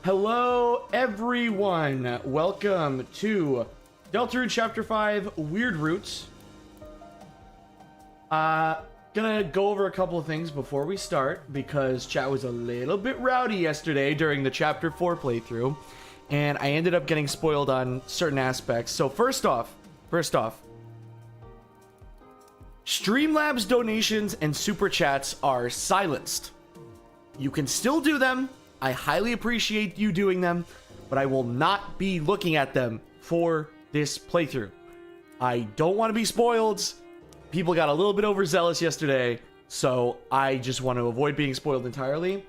Hello, everyone. Welcome to Deltarune Chapter 5, Weird Roots. Gonna go over a couple of things before we start, because chat was a little bit rowdy yesterday during the Chapter 4 playthrough, and I ended up getting spoiled on certain aspects. So first off, Streamlabs donations and super chats are silenced. You can still do them. I highly appreciate you doing them, but I will not be looking at them for this playthrough. I don't want to be spoiled. People got a little bit overzealous yesterday, so I just want to avoid being spoiled entirely.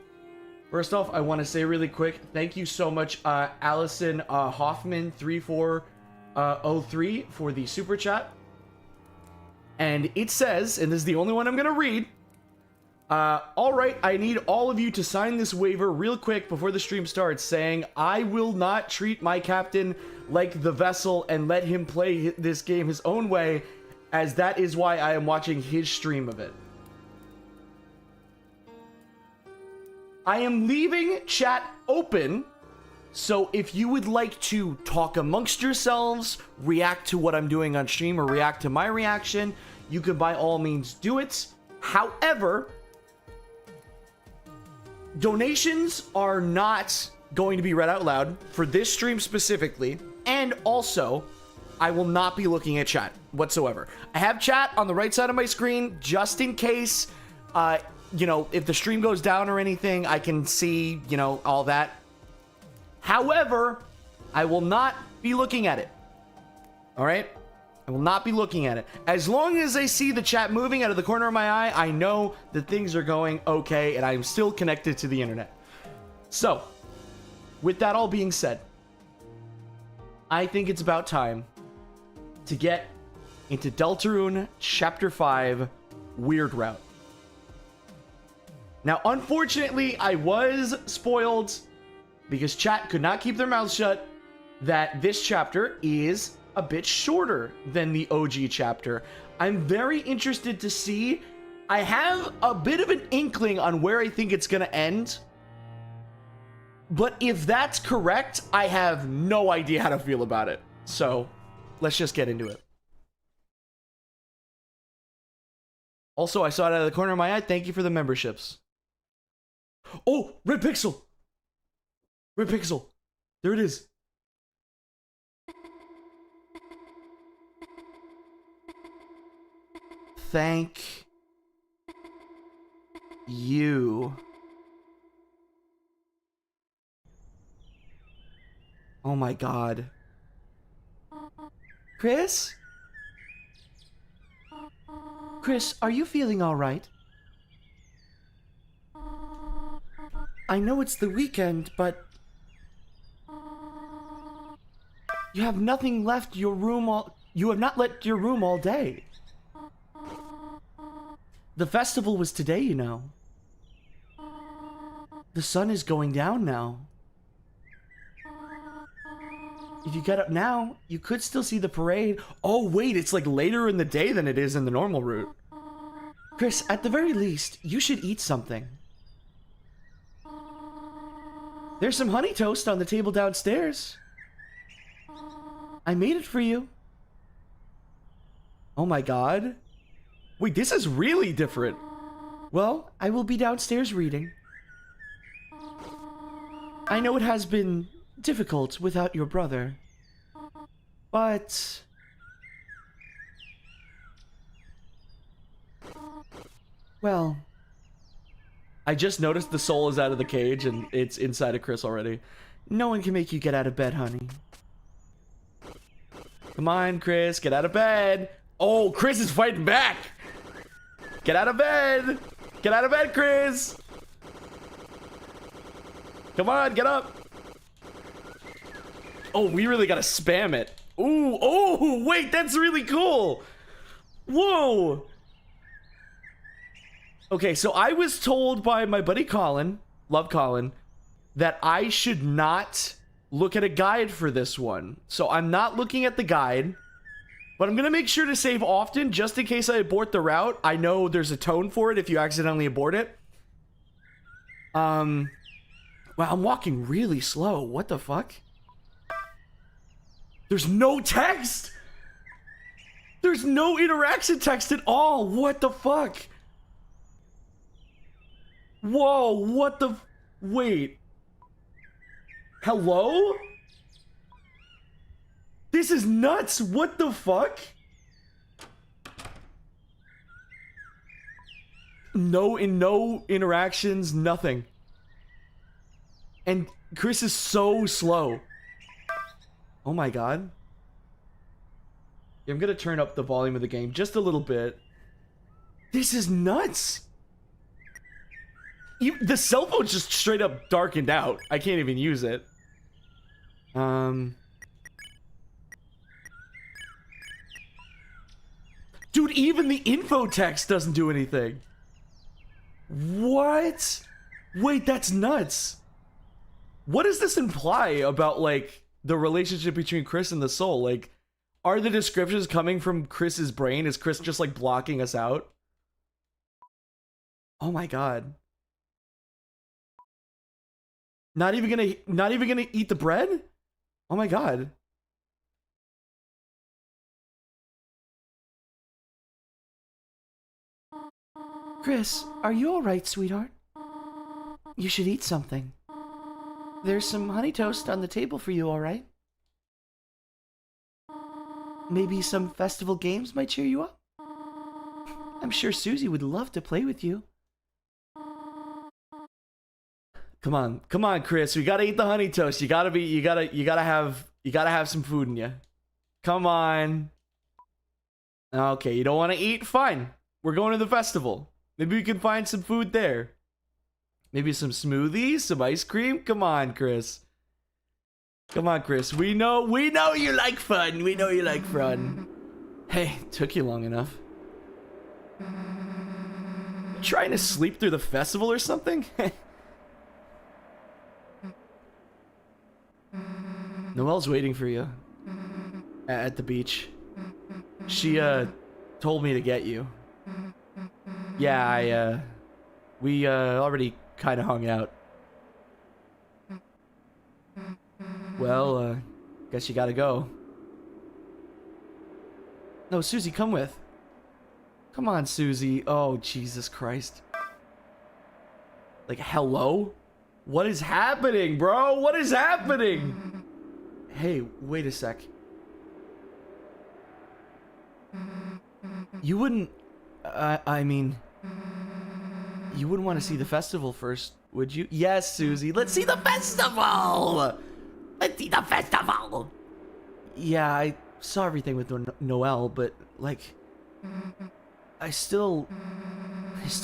First off, I want to say really quick, thank you so much, Allison Hoffman 3403 for the super chat. And it says, and this is the only one I'm going to read, all right, I need all of you to sign this waiver real quick before the stream starts, saying I will not treat my captain like the vessel and let him play this game his own way, as that is why I am watching his stream of it. I am leaving chat open, so if you would like to talk amongst yourselves, react to what I'm doing on stream, or react to my reaction, you can by all means do it. However, donations are not going to be read out loud for this stream specifically, and also, I will not be looking at chat whatsoever. I have chat on the right side of my screen just in case, you know, if the stream goes down or anything, I can see, you know, all that. However, I will not be looking at it. All right? I will not be looking at it. As long as I see the chat moving out of the corner of my eye, I know that things are going okay and I'm still connected to the internet. So, with that all being said, I think it's about time to get into Deltarune Chapter 5, Weird Route. Now, unfortunately, I was spoiled because chat could not keep their mouths shut that this chapter is a bit shorter than the OG chapter. I'm very interested to see. I have a bit of an inkling on where I think it's going to end. But if that's correct, I have no idea how to feel about it. So, let's just get into it. Also, I saw it out of the corner of my eye. Thank you for the memberships. Oh, Red Pixel! Red Pixel. There it is. Thank you. Oh my god. Chris? Chris, are you feeling all right? I know it's the weekend, but you have nothing left your room all... You have not left your room all day. The festival was today, you know. The sun is going down now. If you get up now, you could still see the parade. Oh, wait, it's like later in the day than it is in the normal route. Chris, at the very least, you should eat something. There's some honey toast on the table downstairs. I made it for you. Oh my god. Wait, this is really different. Well, I will be downstairs reading. I know it has been difficult without your brother, but... Well... I just noticed the soul is out of the cage and it's inside of Chris already. No one can make you get out of bed, honey. Come on, Chris, get out of bed. Oh, Chris is fighting back. Get out of bed. Get out of bed, Chris. Come on, get up. Oh, we really gotta spam it. Ooh, oh, wait, that's really cool. Whoa. Okay, so I was told by my buddy Colin, love Colin, that I should not look at a guide for this one. So I'm not looking at the guide, but I'm going to make sure to save often just in case I abort the route. I know there's a tone for it if you accidentally abort it. Wow, I'm walking really slow. What the fuck? There's no text! There's no interaction text at all! What the fuck? Whoa, what the... Wait. Hello? This is nuts! What the fuck? No interactions, nothing. And Chris is so slow. Oh my god. I'm gonna turn up the volume of the game just a little bit. This is nuts. The cell phone just straight up darkened out. I can't even use it. Dude, even the info text doesn't do anything. What? Wait, that's nuts. What does this imply about, like, the relationship between Chris and the soul? Like, are the descriptions coming from Chris's brain? Is Chris just, like, blocking us out? Oh my god. Not even gonna eat the bread? Oh my god. Chris, are you alright, sweetheart? You should eat something. There's some honey toast on the table for you, alright? Maybe some festival games might cheer you up? I'm sure Susie would love to play with you. Come on, Chris. We gotta eat the honey toast. You gotta have some food in you. Come on. Okay, you don't want to eat? Fine. We're going to the festival. Maybe we can find some food there. Maybe some smoothies, some ice cream. Come on, Chris. Come on, Chris. We know you like fun. We know you like fun. Hey, took you long enough. You trying to sleep through the festival or something? Noelle's waiting for you at the beach. She told me to get you. Yeah, we already kind of hung out. Well, guess you gotta go. No, Susie, come with. Come on, Susie. Oh, Jesus Christ. Like, hello? What is happening, bro? What is happening? Hey, wait a sec. You wouldn't... I mean... You wouldn't want to see the festival first, would you? Yes, Susie. Let's see the festival! Let's see the festival! Yeah, I saw everything with Noelle, but, like... I still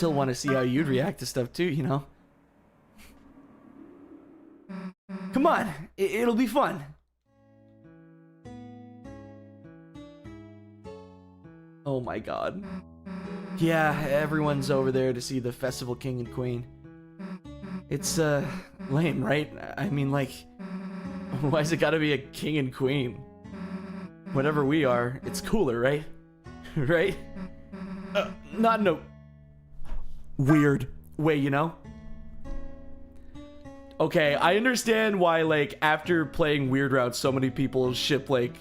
want to see how you'd react to stuff too, you know? Come on! It'll be fun! Oh my god. Yeah, everyone's over there to see the festival king and queen. It's, lame, right? I mean, like, why's it gotta be a king and queen? Whatever we are, it's cooler, right? Right? Not in a weird way, you know? Okay, I understand why, like, after playing Weird Route, so many people ship, like,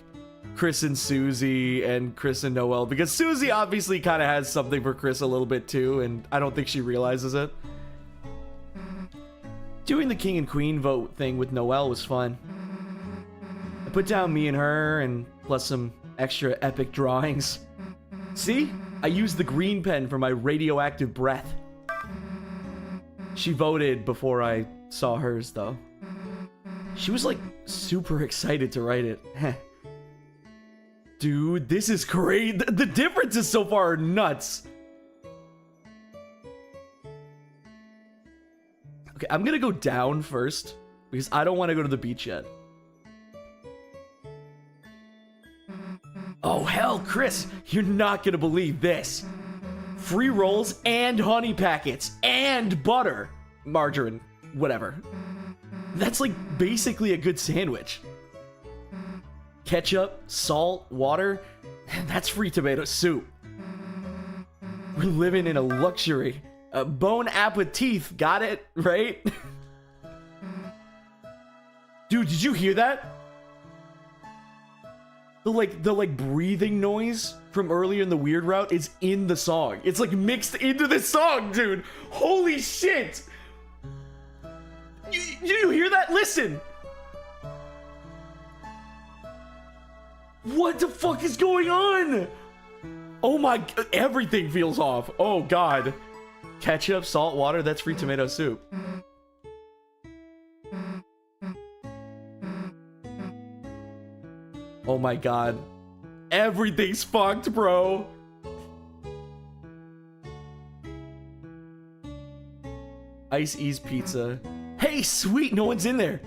Chris and Susie and Chris and Noelle, because Susie obviously kind of has something for Chris a little bit too, and I don't think she realizes it. Doing the king and queen vote thing with Noelle was fun. I put down me and her, and plus some extra epic drawings. See? I used the green pen for my radioactive breath. She voted before I saw hers, though. She was, like, super excited to write it. Dude, this is great. The differences so far are nuts. Okay, I'm gonna go down first, because I don't want to go to the beach yet. Oh, hell, Chris, you're not gonna believe this. Free rolls and honey packets and butter. Margarine, whatever. That's like basically a good sandwich. Ketchup, salt, water, that's free tomato soup. We're living in a luxury. Bon appetit, got it, right? Dude, did you hear that? The like breathing noise from earlier in the weird route is in the song. It's like mixed into the song, dude. Holy shit. You hear that? Listen. What the fuck is going on? Oh my, everything feels off. Oh God. Ketchup, salt, water, that's free tomato soup. Oh my God. Everything's fucked, bro. Ice Ease Pizza. Hey, sweet, no one's in there.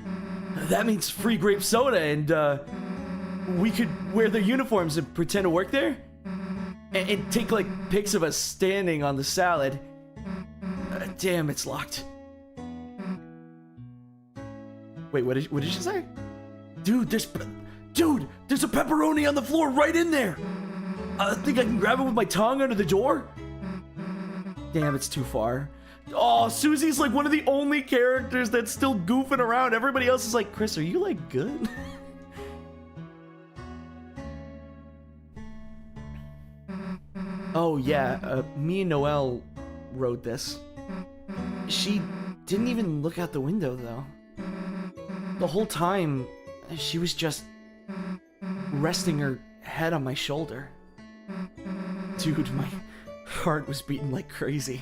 That means free grape soda, and we could wear their uniforms and pretend to work there? And take like pics of us standing on the salad. Damn, it's locked. Wait, what did you say? Dude, there's a pepperoni on the floor right in there. I think I can grab it with my tongue under the door. Damn, it's too far. Oh, Susie's like one of the only characters that's still goofing around. Everybody else is like, Chris, are you like good? Oh yeah, me and Noelle wrote this. She didn't even look out the window though. The whole time, she was just resting her head on my shoulder. Dude, my heart was beating like crazy.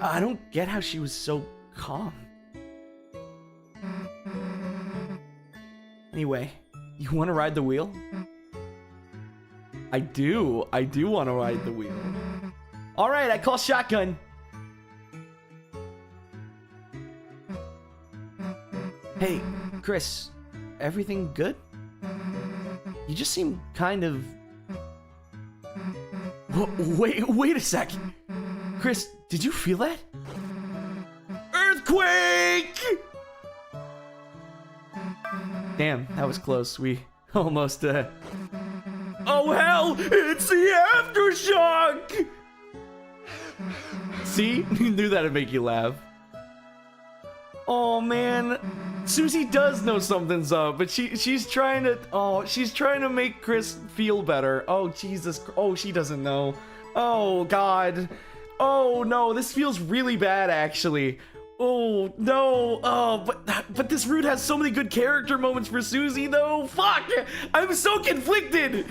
I don't get how she was so calm. Anyway, you want to ride the wheel? I do want to ride the wheel. All right, I call shotgun. Hey, Chris, everything good? You just seem kind of... Wait a sec. Chris, did you feel that? Earthquake! Damn, that was close. We almost, Oh hell, it's the aftershock! See? You knew that'd make you laugh. Oh man, Susie does know something's up, but she's trying to make Chris feel better. Oh Jesus, oh she doesn't know. Oh God. Oh no, this feels really bad actually. Oh no, oh, but this route has so many good character moments for Susie though. Fuck, I'm so conflicted.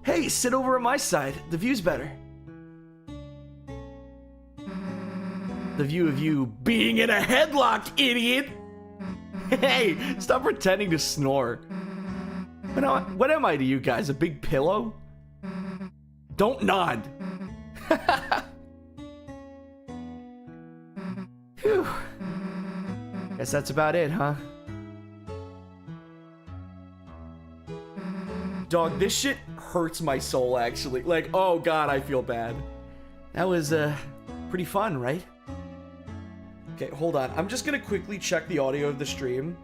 Hey, sit over on my side. The view's better. The view of you being in a headlock, idiot. Hey, stop pretending to snore. What am I to you guys? A big pillow? Don't nod. Phew. Guess that's about it, huh? Dog, this shit hurts my soul, actually. Like, oh God, I feel bad. That was, pretty fun, right? Okay, hold on. I'm just gonna quickly check the audio of the stream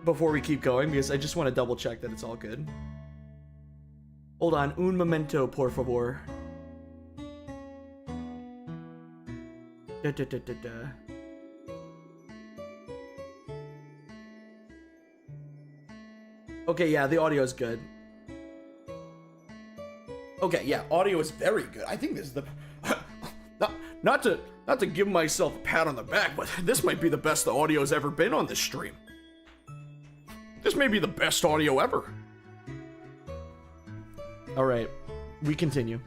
before we keep going, because I just want to double check that it's all good. Hold on. Un momento, por favor. Okay, yeah, the audio is good. Okay, yeah, audio is very good. I think this is the... not to give myself a pat on the back, but this might be the best the audio's ever been on this stream. This may be the best audio ever. Alright, we continue.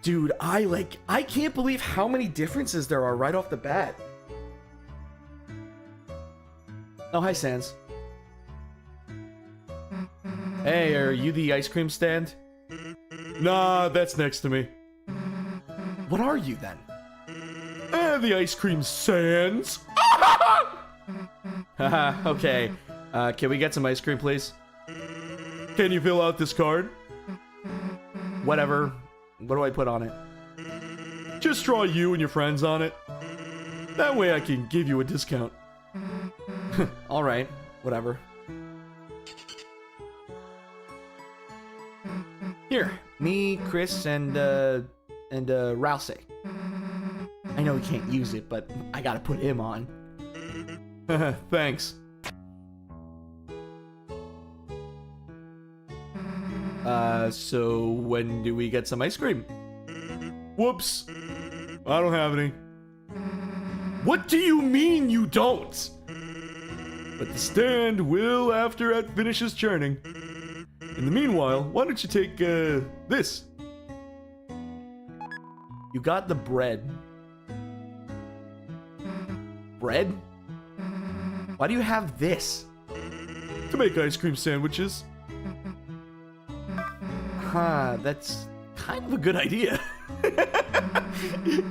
Dude, I can't believe how many differences there are right off the bat. Oh, hi, Sans. Hey, are you the ice cream stand? Nah, that's next to me. What are you, then? The ice cream Sans. Haha, okay. Can we get some ice cream, please? Can you fill out this card? Whatever. What do I put on it? Just draw you and your friends on it. That way I can give you a discount. Alright, whatever. Here, me, Chris, and Rousey. I know he can't use it, but I gotta put him on. Thanks. So when do we get some ice cream? Whoops. I don't have any. What do you mean you don't? But the stand will after it finishes churning. In the meanwhile, why don't you take, this? You got the bread. Bread? Why do you have this? To make ice cream sandwiches. Huh, that's kind of a good idea.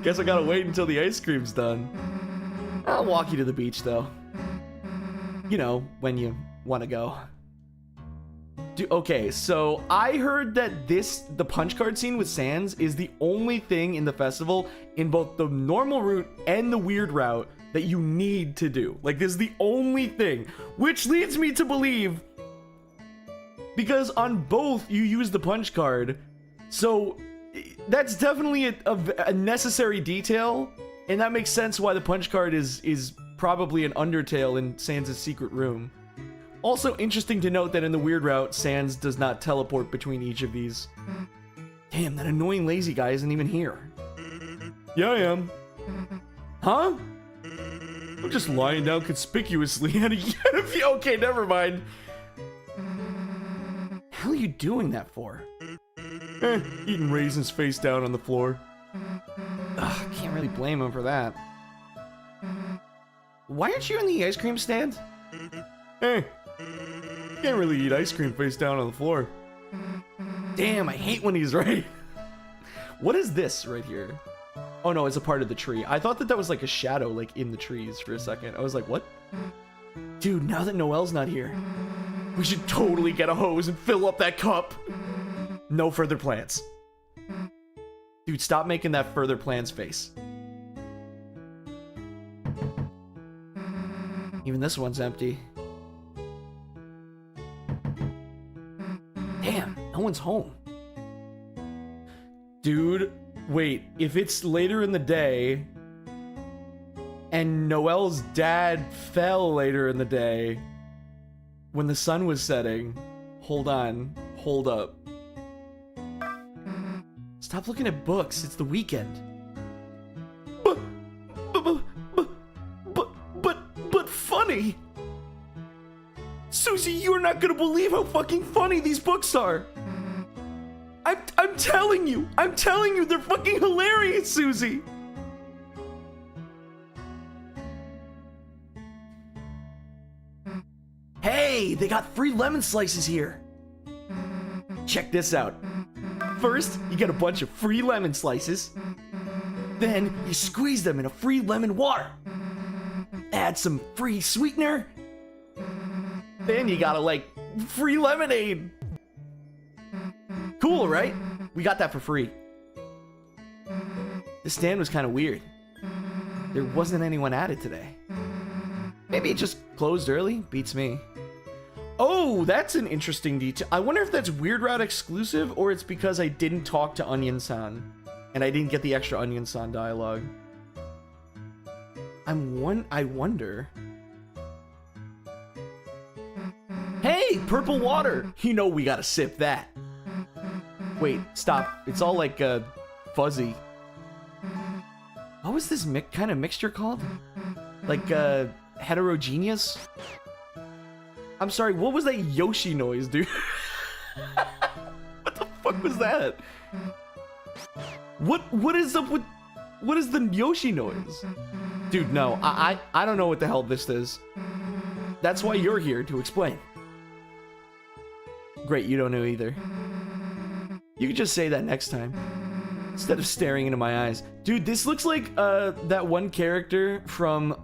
Guess I gotta wait until the ice cream's done. I'll walk you to the beach, though. You know, when you want to go. Okay, so I heard that the punch card scene with Sans is the only thing in the festival in both the normal route and the weird route that you need to do. Like, this is the only thing, which leads me to believe, because on both you use the punch card, so that's definitely a necessary detail, and that makes sense why the punch card is probably an Undertale in Sans' secret room. Also interesting to note that in the weird route, Sans does not teleport between each of these. Damn, that annoying lazy guy isn't even here. Yeah, I am. Huh? I'm just lying down conspicuously at a view. Okay, never mind. Hell are you doing that for? Eating raisins face down on the floor. Ugh, can't really blame him for that. Why aren't you in the ice cream stand? Can't really eat ice cream face down on the floor. Damn, I hate when he's right. What is this right here? Oh no, it's a part of the tree. I thought that was like a shadow, like in the trees for a second. I was like, what? Dude, now that Noelle's not here, we should totally get a hose and fill up that cup. No further plans. Dude, stop making that further plans face. Even this one's empty. Damn, no one's home. Dude, wait, if it's later in the day and Noelle's dad fell later in the day when the sun was setting, hold on, hold up. Stop looking at books, it's the weekend. But funny! Susie, you're not gonna believe how fucking funny these books are! I'm telling you, they're fucking hilarious, Susie! Hey, they got free lemon slices here! Check this out. First, you get a bunch of free lemon slices. Then, you squeeze them in a free lemon water. Add some free sweetener. Then you got free lemonade. Cool, right? We got that for free. The stand was kind of weird. There wasn't anyone at it today. Maybe it just closed early? Beats me. Oh, that's an interesting detail. I wonder if that's Weird Route exclusive or it's because I didn't talk to Onion-san and I didn't get the extra Onion-san dialogue. I wonder. Hey, purple water! You know we gotta sip that. Wait, stop. It's all fuzzy. What was this kind of mixture called? Heterogeneous? I'm sorry, what was that Yoshi noise, dude? What the fuck was that? What is up with... What is the Yoshi noise? Dude, no, I don't know what the hell this is. That's why you're here, to explain. Great, you don't know either. You could just say that next time, instead of staring into my eyes. Dude, this looks like that one character from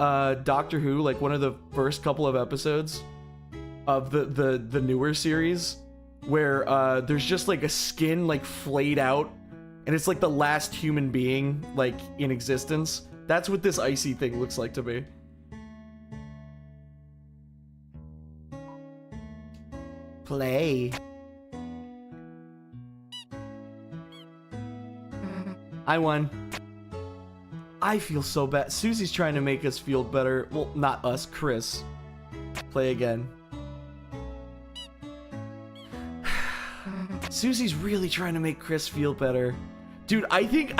Doctor Who, like one of the first couple of episodes of the newer series, where there's just like a skin flayed out, and it's like the last human being in existence. That's what this icy thing looks like to me. Play. I won. I feel so bad. Susie's trying to make us feel better. Well, not us, Chris. Play again. Susie's really trying to make Chris feel better. Dude, I think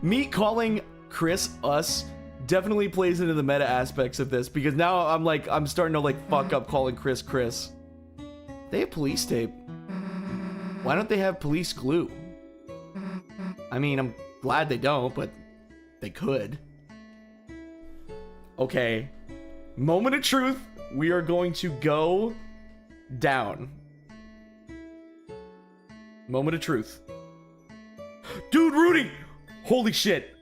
me calling Chris us definitely plays into the meta aspects of this, because now I'm starting to like fuck up calling Chris Chris. They have police tape. Why don't they have police glue? I mean, I'm glad they don't, but they could. Okay. Moment of truth. We are going to go down. Moment of truth. Dude, Rudy! Holy shit.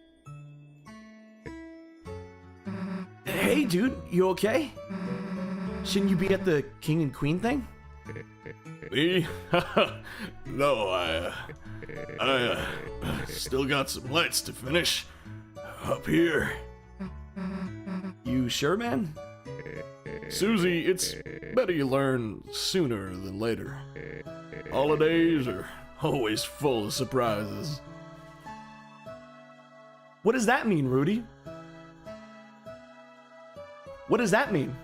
Hey, dude, you okay? Shouldn't you be at the king and queen thing? Me? No, I still got some lights to finish up here. You sure, man? Susie, it's better you learn sooner than later. Holidays are always full of surprises. What does that mean, Rudy? What does that mean?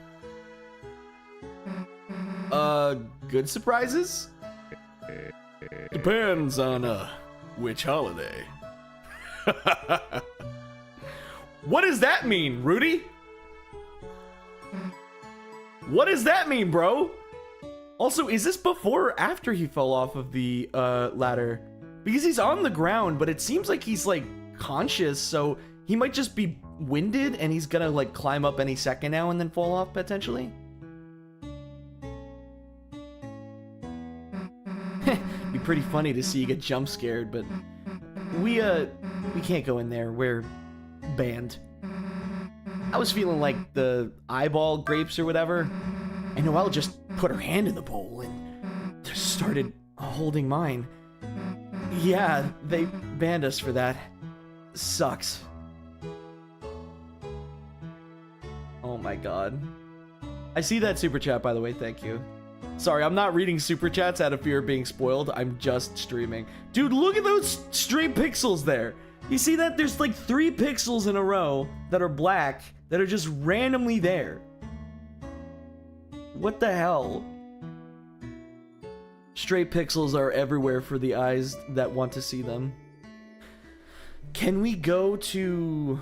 Good surprises? Depends on, which holiday. What does that mean, Rudy? What does that mean, bro? Also, is this before or after he fell off of the ladder? Because he's on the ground, but it seems like he's like conscious, so he might just be winded and he's gonna like climb up any second now and then fall off potentially. Be pretty funny to see you get jump scared, but we can't go in there. We're banned. I was feeling like the eyeball grapes or whatever, and Noelle just put her hand in the bowl and just started holding mine. Yeah, they banned us for that. Sucks. Oh my god. I see that super chat, by the way. Thank you. Sorry, I'm not reading super chats out of fear of being spoiled. I'm just streaming. Dude, look at those stray pixels there. You see that? There's like 3 pixels in a row that are black that are just randomly there. What the hell? Stray pixels are everywhere for the eyes that want to see them. Can we go into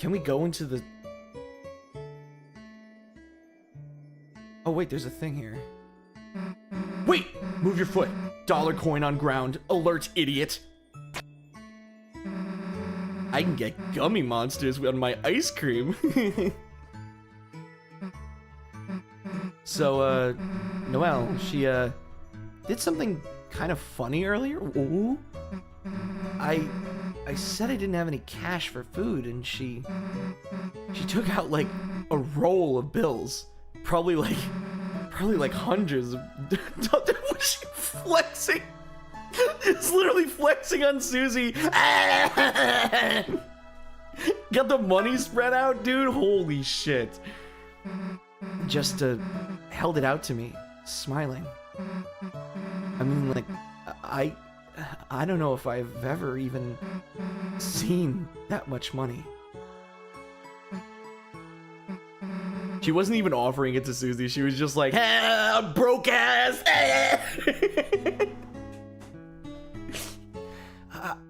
the... Oh wait, there's a thing here. Wait! Move your foot! Dollar coin on ground. Alert, idiot! I can get gummy monsters on my ice cream. So, Noelle, she, did something kind of funny earlier. Ooh. I said I didn't have any cash for food, and she took out, like, a roll of bills. Probably like hundreds of... Was she flexing? It's literally flexing on Susie. Got the money spread out, dude. Holy shit. Just held it out to me, smiling. I mean, like, I don't know if I've ever even seen that much money. She wasn't even offering it to Susie. She was just like, ah, broke ass.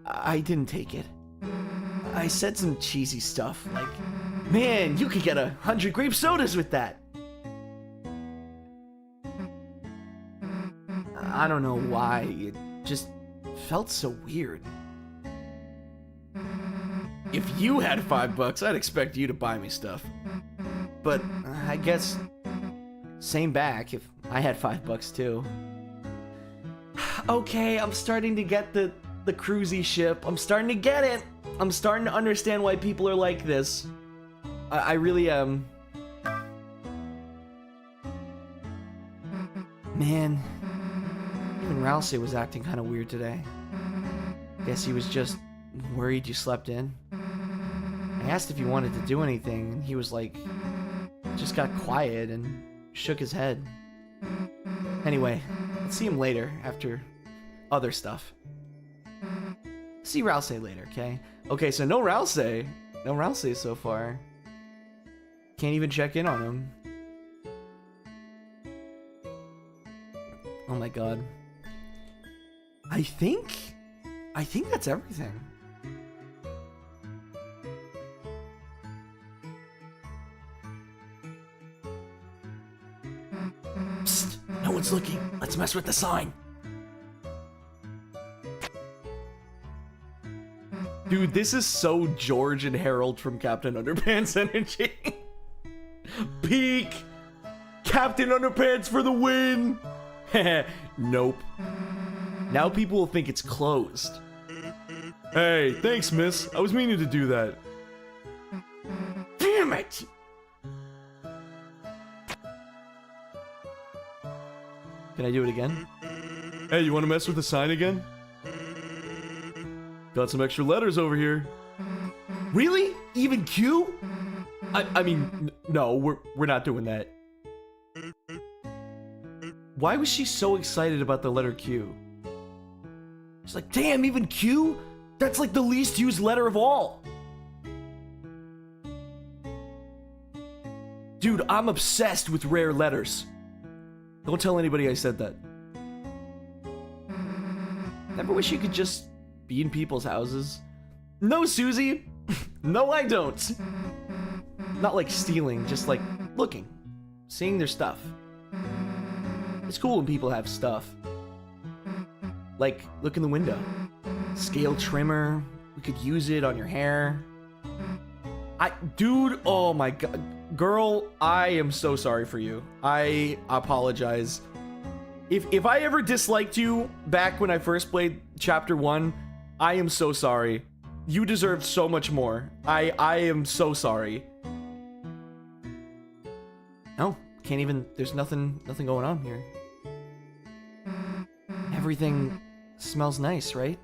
I didn't take it. I said some cheesy stuff like, man, you could get 100 grape sodas with that. I don't know why. It just felt so weird. If you had $5, I'd expect you to buy me stuff. But I guess same back if I had $5 too. Okay, I'm starting to get the cruisy ship. I'm starting to get it. I'm starting to understand why people are like this. I really am. Man, even Rousey was acting kind of weird today. Guess he was just worried you slept in. I asked if he wanted to do anything, and he was like, just got quiet and shook his head. Anyway, let's see him later after other stuff. See Rousey later, okay? Okay, so no Rousey. No Rousey so far. Can't even check in on him. Oh my god. I think that's everything. Psst, no one's looking. Let's mess with the sign. Dude, this is so George and Harold from Captain Underpants energy. Peak! Captain Underpants for the win! Nope. Now people will think it's closed. Hey, thanks, miss. I was meaning to do that. Damn it! Can I do it again? Hey, you want to mess with the sign again? Got some extra letters over here. Really? Even Q? I mean, no, we're not doing that. Why was she so excited about the letter Q? She's like, damn, even Q? That's like the least used letter of all. Dude, I'm obsessed with rare letters. Don't tell anybody I said that. Never wish you could just be in people's houses. No, Susie. No, I don't. Not like stealing, just like looking, seeing their stuff. It's cool when people have stuff. Like, look in the window. Scale trimmer. We could use it on your hair. Dude, oh my god. Girl, I am so sorry for you. I apologize. If I ever disliked you back when I first played Chapter 1, I am so sorry. You deserve so much more. I am so sorry. No, can't even, there's nothing going on here. Everything smells nice, right?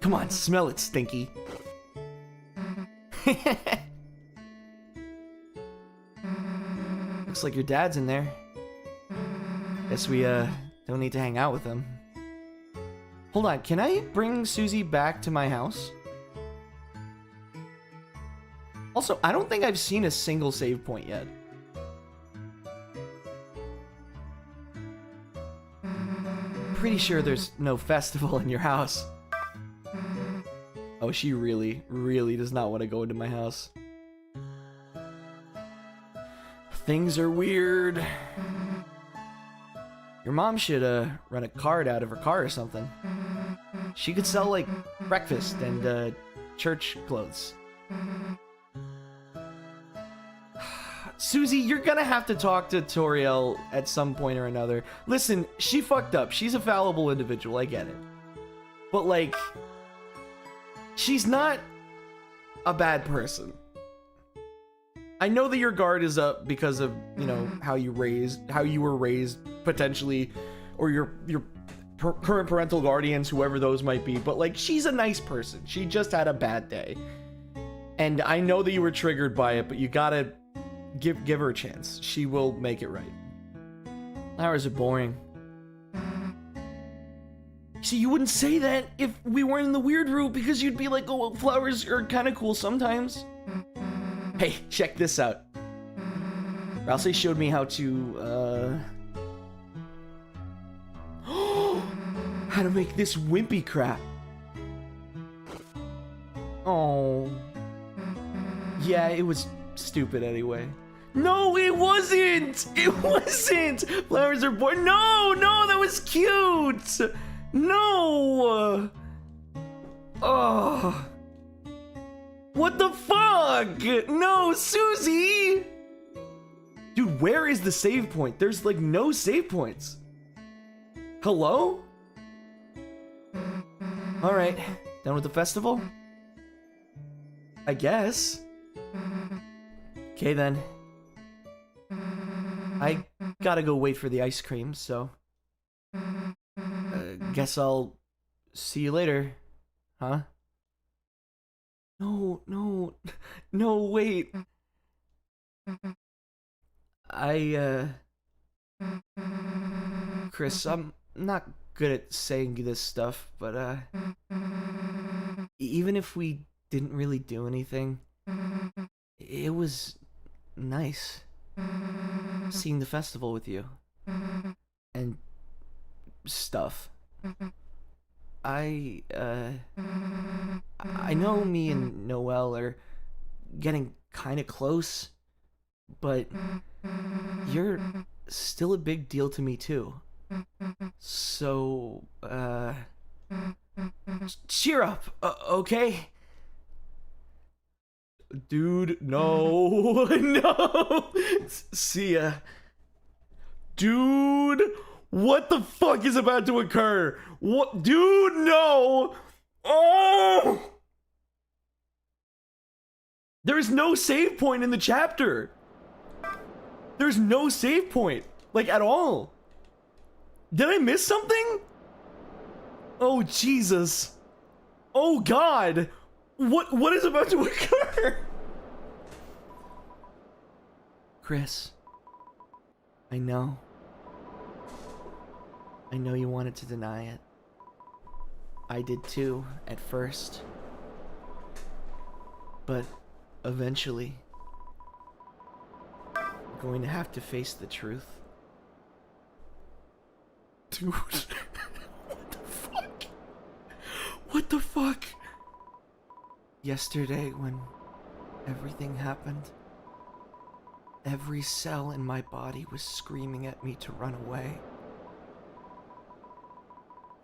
Come on, smell it, Stinky. Looks like your dad's in there. Guess we, don't need to hang out with him. Hold on, can I bring Susie back to my house? Also, I don't think I've seen a single save point yet. Pretty sure there's no festival in your house. Oh, she really, really does not want to go into my house. Things are weird. Your mom should, run a card out of her car or something. She could sell, like, breakfast and, church clothes. Susie, you're gonna have to talk to Toriel at some point or another. Listen, she fucked up. She's a fallible individual, I get it. But, like, she's not a bad person. I know that your guard is up because of, you know, how you were raised, potentially, or your current parental guardians, whoever those might be, but, like, she's a nice person. She just had a bad day. And I know that you were triggered by it, but you gotta give her a chance. She will make it right. Flowers are boring. See, you wouldn't say that if we weren't in the weird route, because you'd be like, oh, well, flowers are kind of cool sometimes. Hey, check this out. Rousey showed me how to, how to make this wimpy crap. Oh. Yeah, it was stupid anyway. No, it wasn't! It wasn't! Flowers are born. No, that was cute! No! Oh. What the fuck? No, Susie! Dude, where is the save point? There's like no save points. Hello? Alright, done with the festival? I guess. Okay then. I gotta go wait for the ice cream, so... guess I'll see you later. Huh? No, wait. Chris, I'm not good at saying this stuff, but, even if we didn't really do anything, it was nice seeing the festival with you and stuff. I know me and Noelle are getting kind of close, but you're still a big deal to me too. So, cheer up, okay? Dude, no. No. See ya. Dude, what the fuck is about to occur? What? Dude, no. Oh! There is no save point in the chapter. There's no save point, like, at all. Did I miss something? Oh, Jesus. Oh, God. What is about to occur? Chris, I know you wanted to deny it. I did too, at first. But eventually, you're going to have to face the truth. Dude, what the fuck? What the fuck? Yesterday, when everything happened, every cell in my body was screaming at me to run away.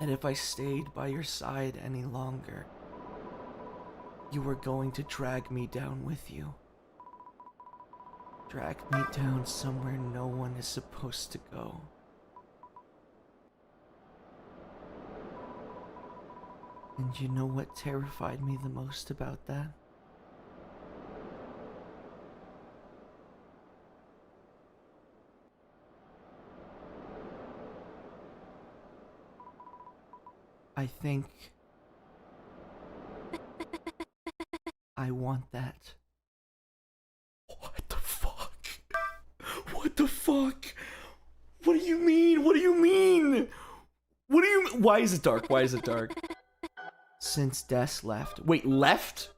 And if I stayed by your side any longer, you were going to drag me down with you. Drag me down somewhere no one is supposed to go. And you know what terrified me the most about that? I think I want that. What the fuck? What the fuck? What do you mean? What do you mean? What do you mean? Why is it dark? Why is it dark? Since Des left. Wait, left?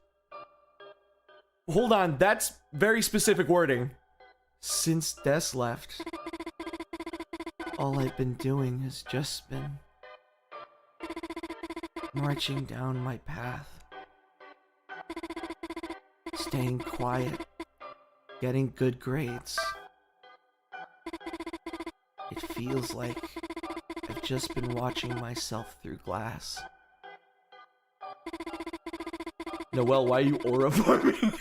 Hold on, that's very specific wording. Since Des left, all I've been doing has just been marching down my path. Staying quiet. Getting good grades. It feels like I've just been watching myself through glass. Noelle, why are you aura farming?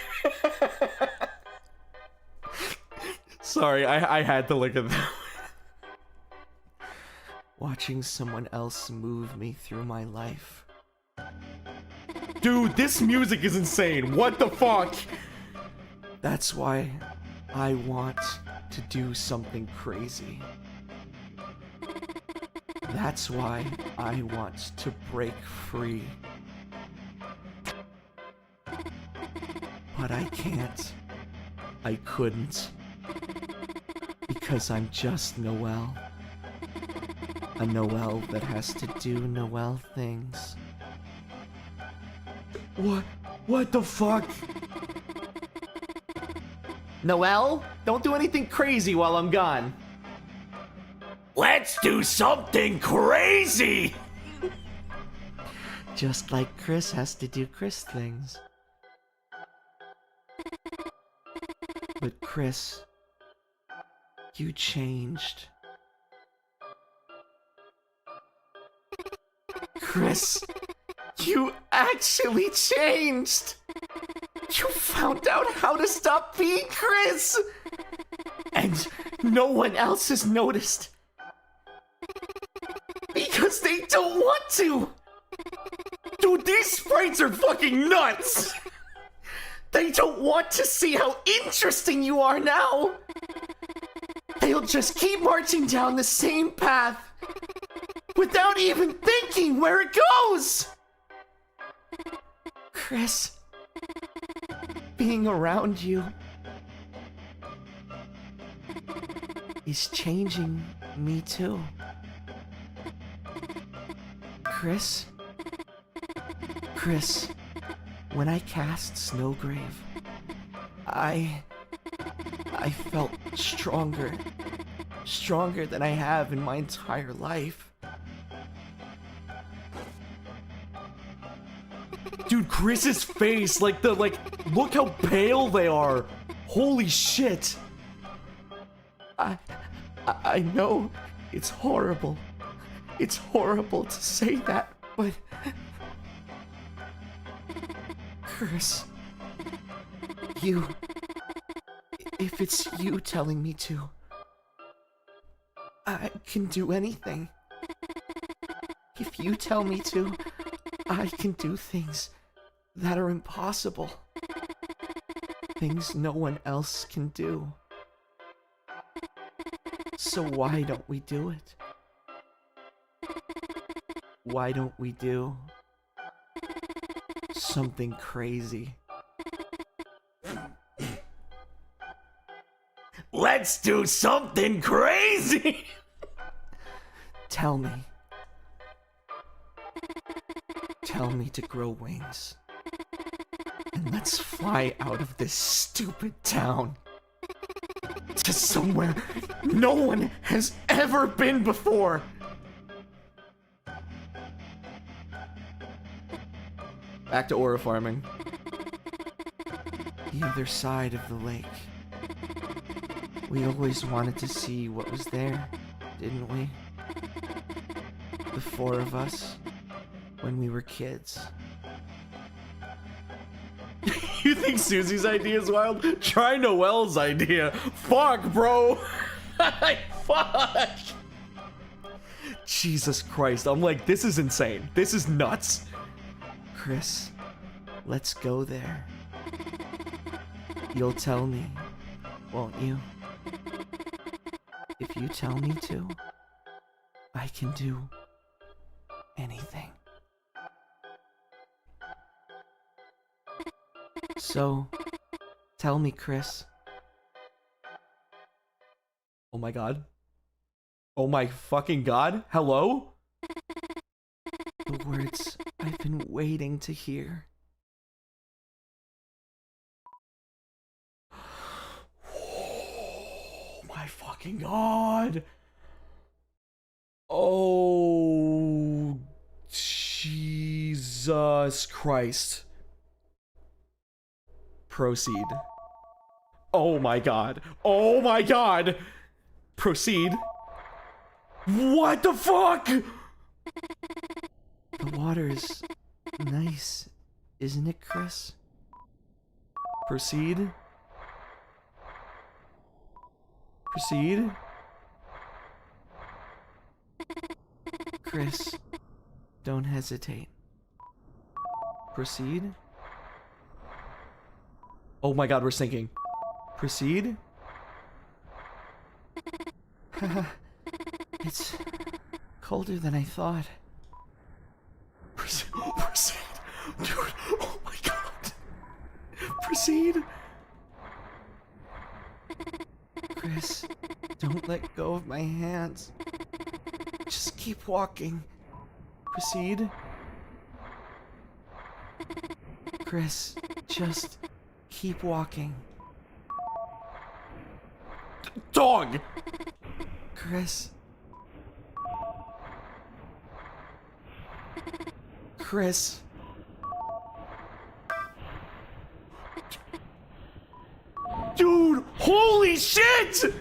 Sorry, I had to look at that. Watching someone else move me through my life. Dude, this music is insane. What the fuck? That's why I want to do something crazy. That's why I want to break free. But I can't. I couldn't. Because I'm just Noelle. A Noelle that has to do Noelle things. What the fuck? Noelle, don't do anything crazy while I'm gone. Let's do something crazy! Just like Chris has to do Chris things. But Chris, you changed. Chris, you actually changed! You found out how to stop being Chris! And no one else has noticed. Because they don't want to! Dude, these sprites are fucking nuts! They don't want to see how interesting you are now! They'll just keep marching down the same path without even thinking where it goes! Chris, being around you is changing me too. Chris, when I cast Snowgrave, I felt stronger than I have in my entire life. Dude, Chris's face, look how pale they are. Holy shit. I know it's horrible. It's horrible to say that, but Chris, if it's you telling me to, I can do anything. If you tell me to, I can do things that are impossible. Things no one else can do. So why don't we do it? Why don't we do something crazy? Let's do something crazy! Tell me to grow wings. And let's fly out of this stupid town to somewhere no one has ever been before. Back to aura farming. The other side of the lake. We always wanted to see what was there, didn't we? The four of us, when we were kids. You think Susie's idea is wild? Try Noelle's idea. Fuck, bro. Fuck. Jesus Christ. I'm like, this is insane. This is nuts. Chris, let's go there. You'll tell me, won't you? If you tell me to, I can do anything. So, tell me, Chris. Oh my god. Oh my fucking god. Hello? The words I've been waiting to hear. Oh my fucking god. Oh, Jesus Christ. Proceed. Oh my god. Oh my god. Proceed. What the fuck? The water's nice, isn't it, Chris? Proceed. Proceed. Chris, don't hesitate. Proceed. Oh my god, we're sinking. Proceed. It's colder than I thought. Proceed. Proceed. Dude, oh my god. Proceed. Chris, don't let go of my hands. Just keep walking. Proceed. Chris, just keep walking. Dog! Chris. Chris. Dude, holy shit!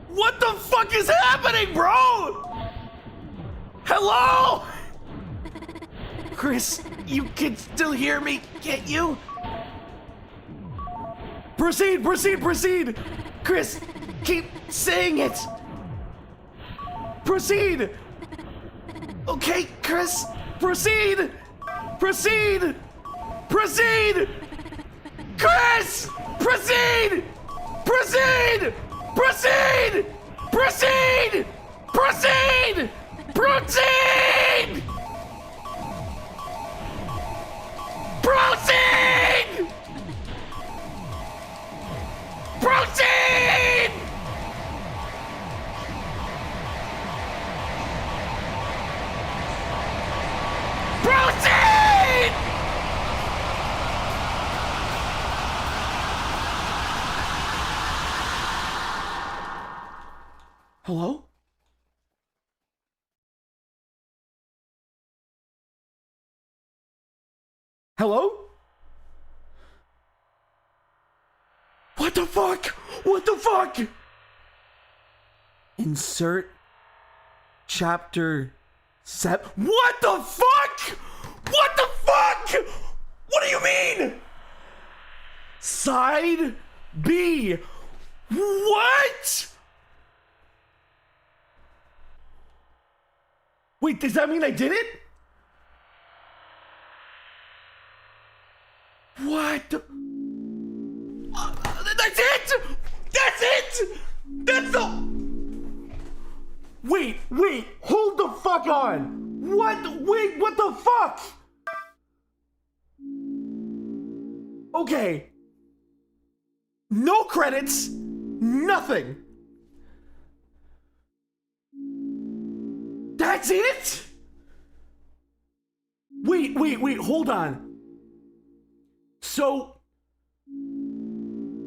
What the fuck is happening, bro? Hello? Chris, you can still hear me, can't you? Proceed, proceed, proceed! Chris, keep saying it! Proceed! Okay, Chris, proceed! Proceed! Proceed! Chris! Proceed! Proceed! Proceed! Proceed! Proceed! Proceed! Proceed! Proceed! Proceed! Hello? Hello? What the fuck? What the fuck? Insert chapter 7. What the fuck? What the fuck? What do you mean? Side B. What? Wait, does that mean I did it? What the? That's it! That's it! That's the... Wait, hold the fuck on! What? Wait, what the fuck? Okay. No credits, nothing. That's it? Wait, hold on. So,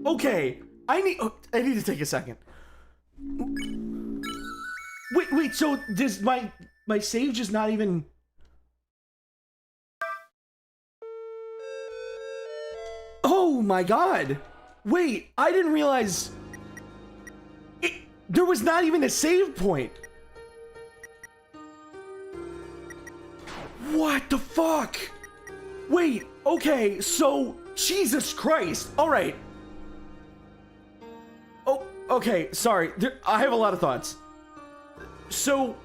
okay, I need to take a second. Wait, so does my save just not even... Oh my god. Wait, I didn't realize there was not even a save point. What the fuck? Wait, okay, so Jesus Christ. All right. Oh, okay, sorry. I have a lot of thoughts. So,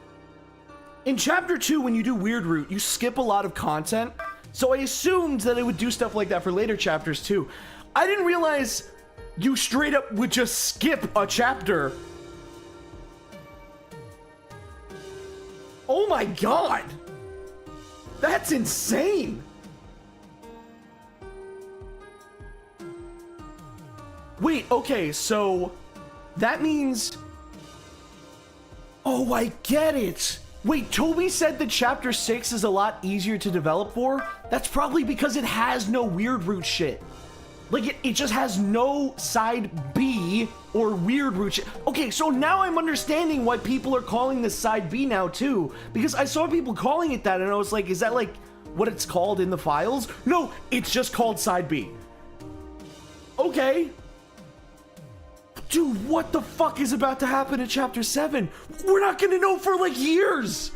in chapter 2, when you do Weird Root, you skip a lot of content. So I assumed that it would do stuff like that for later chapters too. I didn't realize you straight up would just skip a chapter. Oh my god! That's insane! Wait, okay, so that means... Oh, I get it! Wait, Toby said that chapter 6 is a lot easier to develop for? That's probably because it has no Weird Root shit. Like, it just has no side B or Weird Root shit. Okay, so now I'm understanding why people are calling this side B now, too. Because I saw people calling it that, and I was like, is that, like, what it's called in the files? No, it's just called side B. Okay. Dude, what the fuck is about to happen in chapter 7? We're not gonna know for, like, years.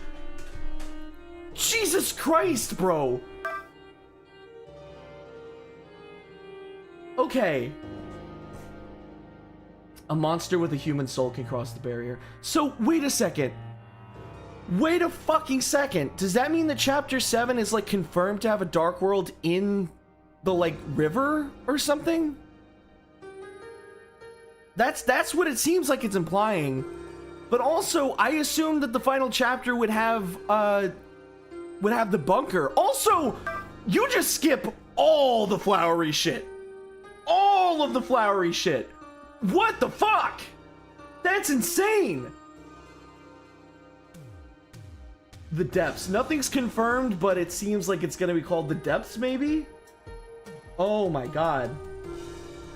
Jesus Christ, bro. Okay. A monster with a human soul can cross the barrier. So, wait a second. Wait a fucking second. Does that mean that chapter 7 is, like, confirmed to have a dark world in the, like, river or something? That's what it seems like it's implying. But also, I assumed that the final chapter would have the bunker. Also, you just skip all the flowery shit. All of the flowery shit. What the fuck? That's insane. The depths. Nothing's confirmed, but it seems like it's gonna be called the depths, maybe? Oh my god.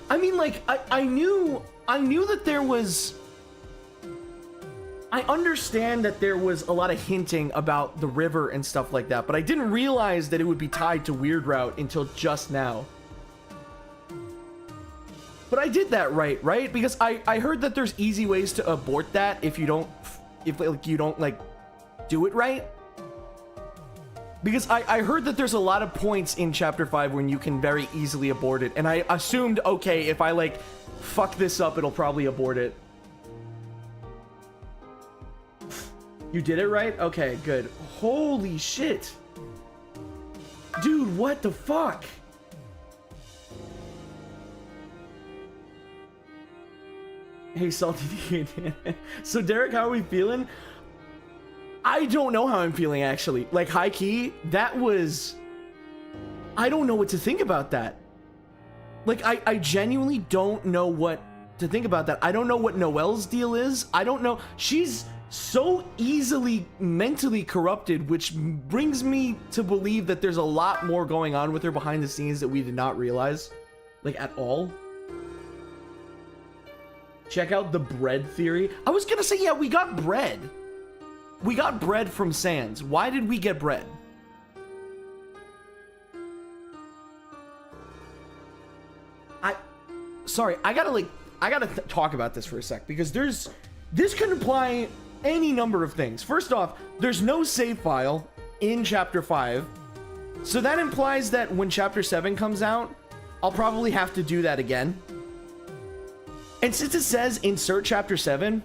I mean, like, I knew that there was... I understand that there was a lot of hinting about the river and stuff like that, but I didn't realize that it would be tied to Weird Route until just now. But I did that right? Because I heard that there's easy ways to abort that if you don't like do it right. Because I heard that there's a lot of points in chapter 5 when you can very easily abort it, and I assumed, okay, if I like fuck this up, it'll probably abort it. You did it right? Okay, good. Holy shit. Dude, what the fuck? Hey, Salty. So, Derek, how are we feeling? I don't know how I'm feeling, actually. Like, high key, that was... I don't know what to think about that. Like, I genuinely don't know what to think about that. I don't know what Noelle's deal is. I don't know. She's so easily mentally corrupted, which brings me to believe that there's a lot more going on with her behind the scenes that we did not realize. Like, at all. Check out the bread theory. I was gonna say, yeah, we got bread. We got bread from Sans. Why did we get bread? Sorry, I gotta talk about this for a sec, because this can imply any number of things. First off, there's no save file in chapter 5. So that implies that when chapter 7 comes out, I'll probably have to do that again. And since it says insert chapter 7,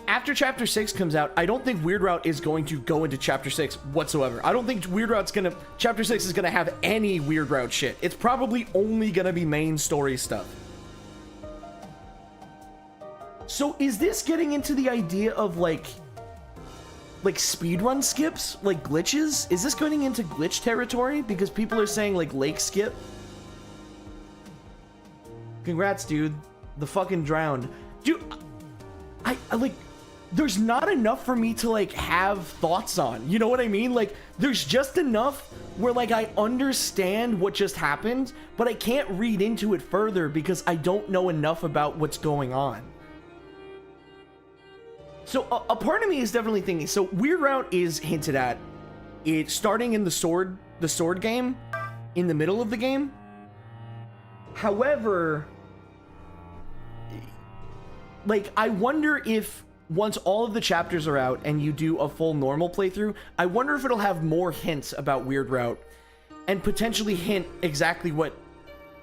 after chapter 6 comes out, I don't think Weird Route is going to go into chapter 6 whatsoever. I don't think chapter 6 is gonna have any Weird Route shit. It's probably only gonna be main story stuff. So is this getting into the idea of like speedrun skips, like glitches? Is this going into glitch territory? Because people are saying like lake skip. Congrats, dude. The fucking drowned. Dude, I like, there's not enough for me to like have thoughts on. You know what I mean? Like, there's just enough where like I understand what just happened, but I can't read into it further because I don't know enough about what's going on. So a part of me is definitely thinking, so Weird Route is hinted at it starting in the sword game, in the middle of the game. However, like, I wonder if once all of the chapters are out and you do a full normal playthrough, I wonder if it'll have more hints about Weird Route and potentially hint exactly what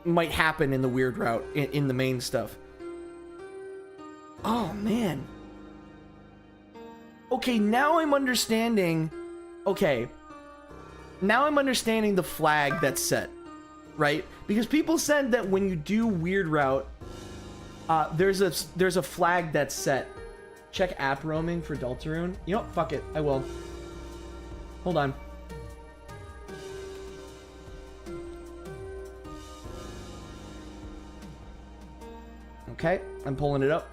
might happen in the Weird Route in the main stuff. Oh man. Okay, now I'm understanding. Okay, now I'm understanding the flag that's set, right? Because people said that when you do Weird Route, there's a flag that's set. Check app roaming for Deltarune. You know what? Fuck it. I will. Hold on. Okay, I'm pulling it up.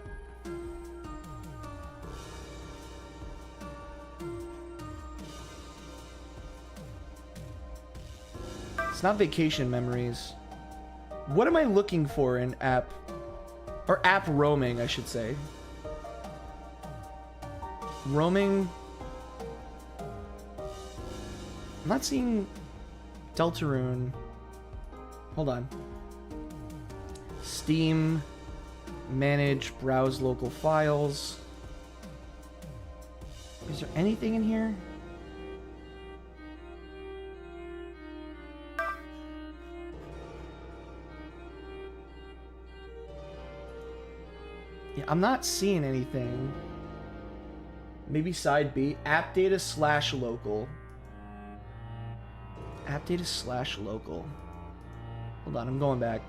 It's not vacation memories. What am I looking for in app? Or app roaming, I should say. Roaming. I'm not seeing Deltarune. Hold on. Steam. Manage. Browse local files. Is there anything in here? Yeah, I'm not seeing anything. Maybe side B. App data / local. App data / local. Hold on, I'm going back.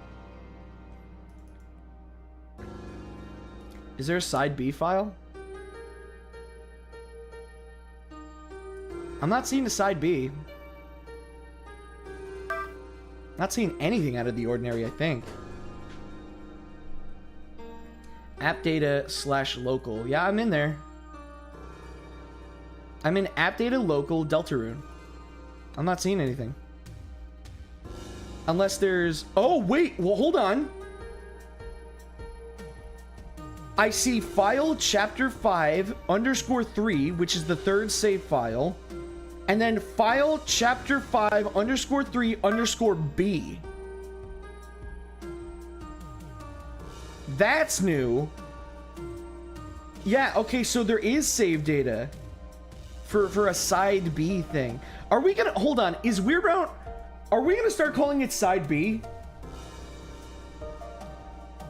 Is there a side B file? I'm not seeing a side B. Not seeing anything out of the ordinary, I think. App data / local. Yeah, I'm in there. I'm in app data local Deltarune. I'm not seeing anything. Unless there's... Oh, wait. Well, hold on. I see file chapter 5 _3, which is the third save file. And then file chapter 5 _3 _B. That's new. Yeah, okay, so there is save data for a side B thing. Are we gonna... Hold on. Is Weird Route... Are we gonna start calling it side B?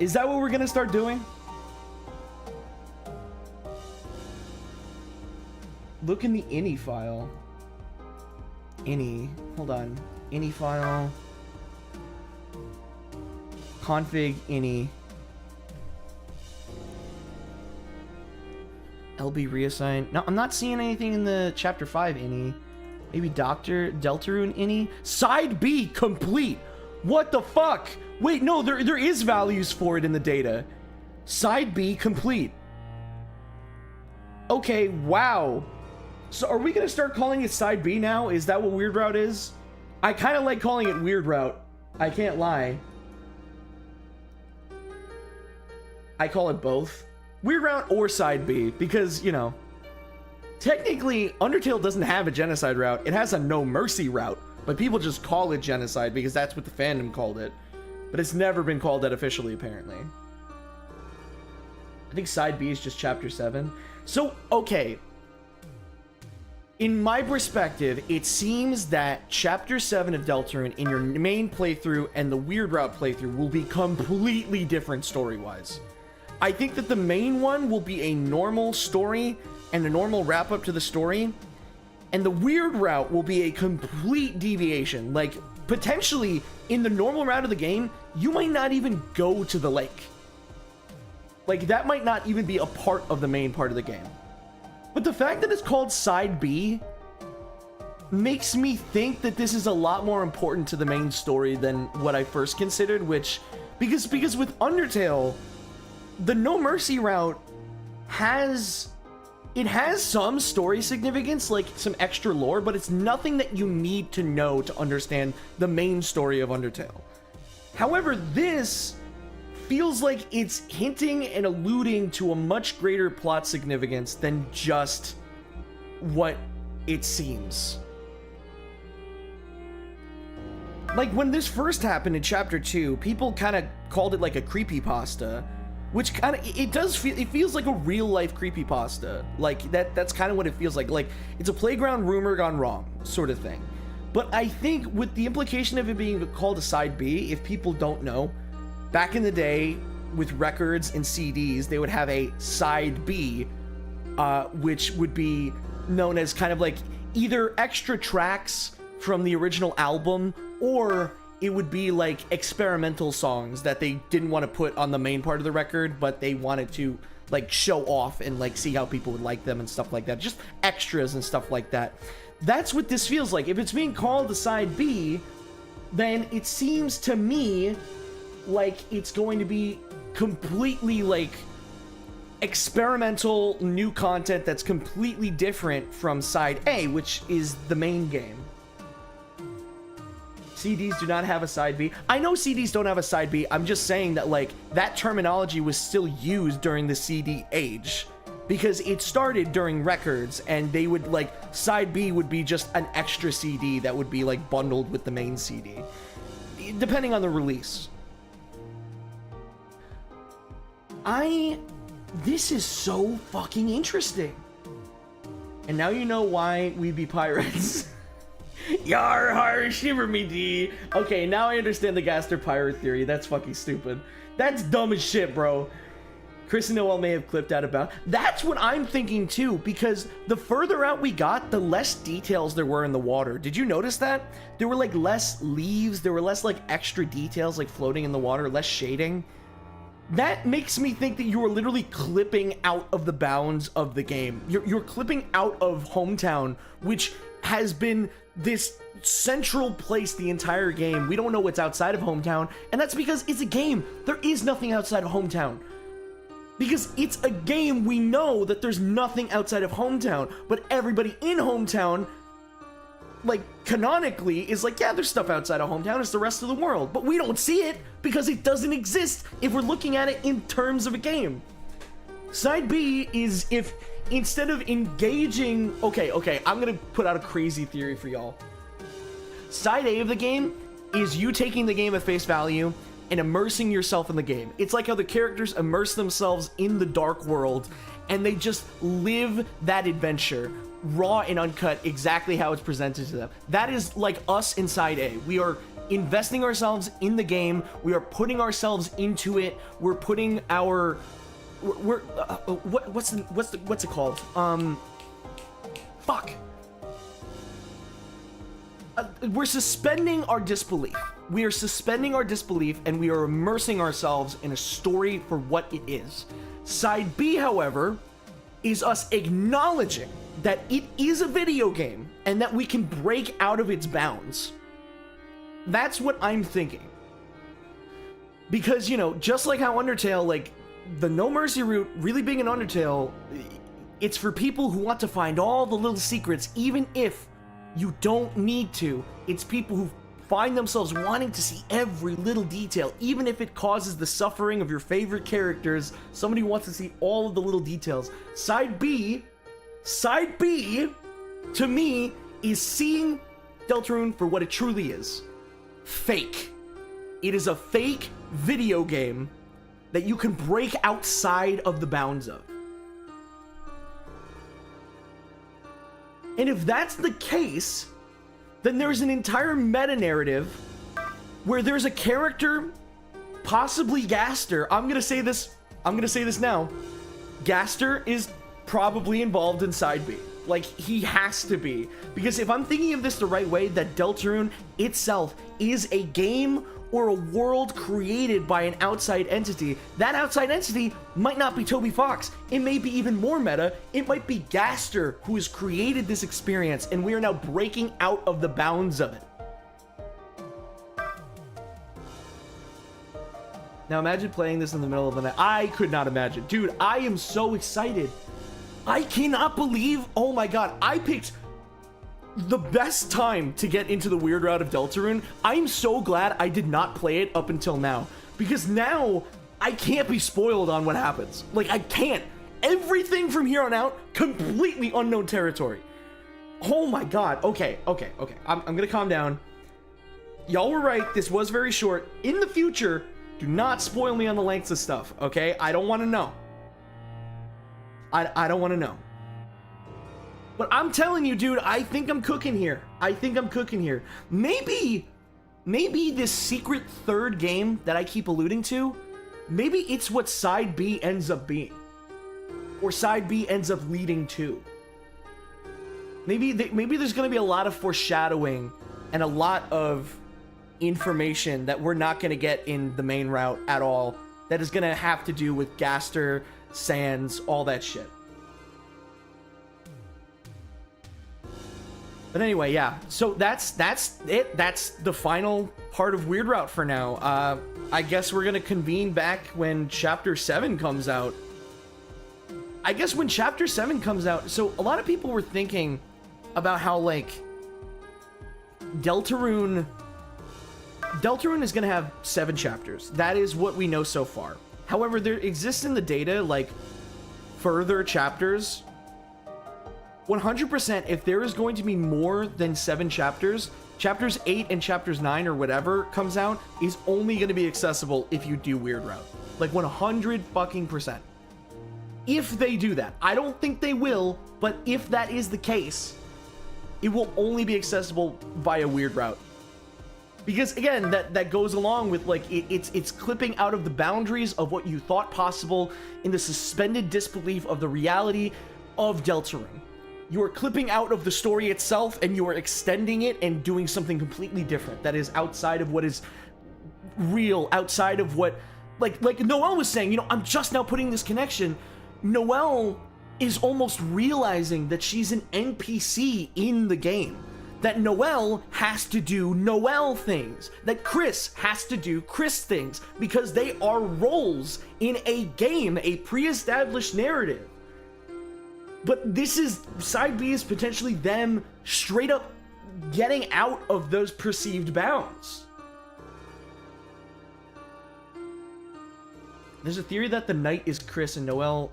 Is that what we're gonna start doing? Look in the ini file. Ini. Hold on. Ini file. Config ini. LB reassign. No, I'm not seeing anything in the chapter 5 ini. Maybe Dr. Deltarune ini. Side B complete. What the fuck? Wait, no, there is values for it in the data. Side B complete. Okay, wow. So are we gonna start calling it side B now? Is that what Weird Route is? I kind of like calling it Weird Route. I can't lie. I call it both. Weird route or side B, because, you know, technically Undertale doesn't have a genocide route. It has a no mercy route, but people just call it genocide because that's what the fandom called it. But it's never been called that officially, apparently. I think side B is just chapter 7. So, okay. In my perspective, it seems that chapter 7 of Deltarune in your main playthrough and the weird route playthrough will be completely different story-wise. I think that the main one will be a normal story and a normal wrap-up to the story, and the weird route will be a complete deviation. Like, potentially, in the normal route of the game, you might not even go to the lake. Like, that might not even be a part of the main part of the game. But the fact that it's called Side B makes me think that this is a lot more important to the main story than what I first considered, which, because with Undertale, the No Mercy route has some story significance, like some extra lore, but it's nothing that you need to know to understand the main story of Undertale. However, this feels like it's hinting and alluding to a much greater plot significance than just what it seems. Like, when this first happened in chapter 2, people kind of called it like a creepypasta, which kind of, it feels like a real life creepypasta. Like, that's kind of what it feels like. Like, it's a playground rumor gone wrong sort of thing. But I think with the implication of it being called a side B, if people don't know, back in the day with records and CDs, they would have a side B, which would be known as kind of like either extra tracks from the original album, or it would be like experimental songs that they didn't want to put on the main part of the record, but they wanted to like show off and like see how people would like them and stuff like that. Just extras and stuff like that. That's what this feels like. If it's being called the side B, then it seems to me like it's going to be completely like experimental new content that's completely different from side A, which is the main game. CDs do not have a side B. I know CDs don't have a side B. I'm just saying that like that terminology was still used during the CD age, because it started during records, and they would like side B would be just an extra CD that would be like bundled with the main CD, depending on the release. This is so fucking interesting. And now you know why we be pirates. Yar har, shiver me D. Okay, now I understand the Gaster pirate theory. That's fucking stupid. That's dumb as shit, bro. Chris and Noel may have clipped out about. That's what I'm thinking too, because the further out we got, the less details there were in the water. Did you notice that? There were like less leaves, there were less like extra details like floating in the water, less shading. That makes me think that you are literally clipping out of the bounds of the game. You're clipping out of Hometown, which has been this central place the entire game. We don't know what's outside of Hometown, and that's because it's a game. There is nothing outside of Hometown. Because it's a game, we know that there's nothing outside of Hometown, but everybody in Hometown, like, canonically, is like, yeah, there's stuff outside of Hometown, it's the rest of the world. But we don't see it, because it doesn't exist if we're looking at it in terms of a game. Side B is if, instead of engaging... Okay, I'm gonna put out a crazy theory for y'all. Side A of the game is you taking the game at face value and immersing yourself in the game. It's like how the characters immerse themselves in the dark world, and they just live that adventure, raw and uncut, exactly how it's presented to them. That is like us in Side A. We are investing ourselves in the game, we are putting ourselves into it, we're putting our... what's it called? Fuck. We're suspending our disbelief. We are suspending our disbelief, and we are immersing ourselves in a story for what it is. Side B, however, is us acknowledging that it is a video game and that we can break out of its bounds. That's what I'm thinking. Because, you know, just like how Undertale, like, the No Mercy route, really big in Undertale, it's for people who want to find all the little secrets, even if you don't need to. It's people who've find themselves wanting to see every little detail, even if it causes the suffering of your favorite characters. Somebody wants to see all of the little details. Side B, to me, is seeing Deltarune for what it truly is. Fake. It is a fake video game that you can break outside of the bounds of. And if that's the case, then there's an entire meta-narrative where there's a character, possibly Gaster. I'm gonna say this now. Gaster is probably involved in Side B. Like, he has to be. Because if I'm thinking of this the right way, that Deltarune itself is a game or a world created by an outside entity. That outside entity might not be Toby Fox. It may be even more meta. It might be Gaster who has created this experience, and we are now breaking out of the bounds of it. Now imagine playing this in the middle of the night. I could not imagine. Dude, I am so excited. I cannot believe, oh my god, I picked the best time to get into the weird route of Deltarune. I'm so glad I did not play it up until now, because now I can't be spoiled on what happens. Like, I can't. Everything from here on out, completely unknown territory. Oh my god. Okay. I'm gonna calm down. Y'all were right. This was very short. In the future, do not spoil me on the lengths of stuff, okay? I don't want to know. I don't want to know. But I'm telling you, dude, I think I'm cooking here. Maybe this secret third game that I keep alluding to, maybe it's what Side B ends up being. Or Side B ends up leading to. Maybe there's going to be a lot of foreshadowing and a lot of information that we're not going to get in the main route at all, that is going to have to do with Gaster, Sans, all that shit. But anyway, yeah, so that's it. That's the final part of Weird Route for now. I guess we're gonna convene back when Chapter 7 comes out. So a lot of people were thinking about how, like, Deltarune is gonna have 7 chapters. That is what we know so far. However, there exists in the data, like, further chapters. 100%, if there is going to be more than 7 chapters, chapters 8 and chapters 9 or whatever comes out is only going to be accessible if you do Weird Route. Like 100%. If they do that. I don't think they will, but if that is the case, it will only be accessible via Weird Route. Because again, that goes along with, like, it's clipping out of the boundaries of what you thought possible in the suspended disbelief of the reality of Deltarune. You are clipping out of the story itself, and you are extending it and doing something completely different that is outside of what is real, outside of what, like Noelle was saying, you know, I'm just now putting this connection. Noelle is almost realizing that she's an NPC in the game. That Noelle has to do Noelle things. That Chris has to do Chris things, because they are roles in a game, a pre-established narrative. But this is, Side B is potentially them straight up getting out of those perceived bounds. There's a theory that the knight is Chris and Noelle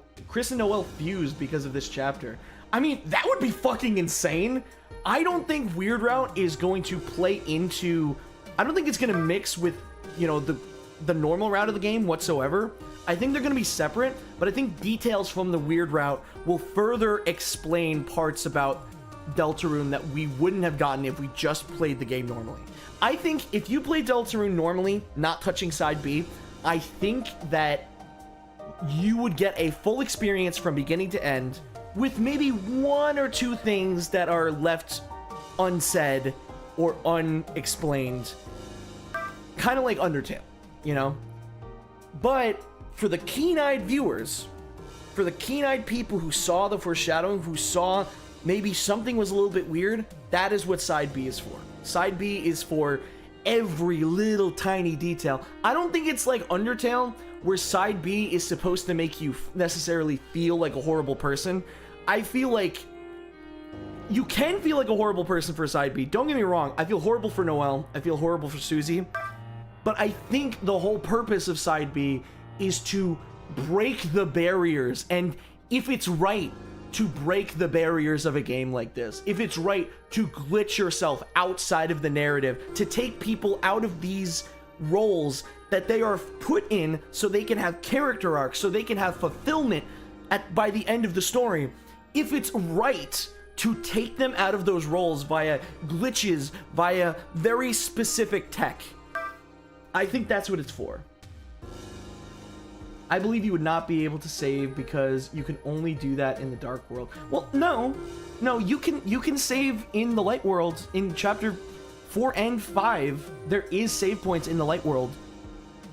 fused because of this chapter. I mean, that would be fucking insane. I don't think Weird Route is going to play into, I don't think it's going to mix with, you know, the normal route of the game whatsoever. I think they're going to be separate, but I think details from the Weird Route will further explain parts about Deltarune that we wouldn't have gotten if we just played the game normally. I think if you play Deltarune normally, not touching Side B, I think that you would get a full experience from beginning to end, with maybe 1 or 2 things that are left unsaid or unexplained. Kind of like Undertale, you know? But for the keen-eyed viewers, for the keen-eyed people who saw the foreshadowing, who saw maybe something was a little bit weird, that is what Side B is for. Side B is for every little tiny detail. I don't think it's like Undertale, where Side B is supposed to make you necessarily feel like a horrible person. I feel like you can feel like a horrible person for Side B. Don't get me wrong. I feel horrible for Noelle. I feel horrible for Susie. But I think the whole purpose of Side B is to break the barriers. And if it's right to break the barriers of a game like this, if it's right to glitch yourself outside of the narrative, to take people out of these roles that they are put in so they can have character arcs, so they can have fulfillment by the end of the story, if it's right to take them out of those roles via glitches, via very specific tech, I think that's what it's for. I believe you would not be able to save because you can only do that in the Dark World. Well, no, you can save in the Light World. In Chapter 4 and 5, there is save points in the Light World.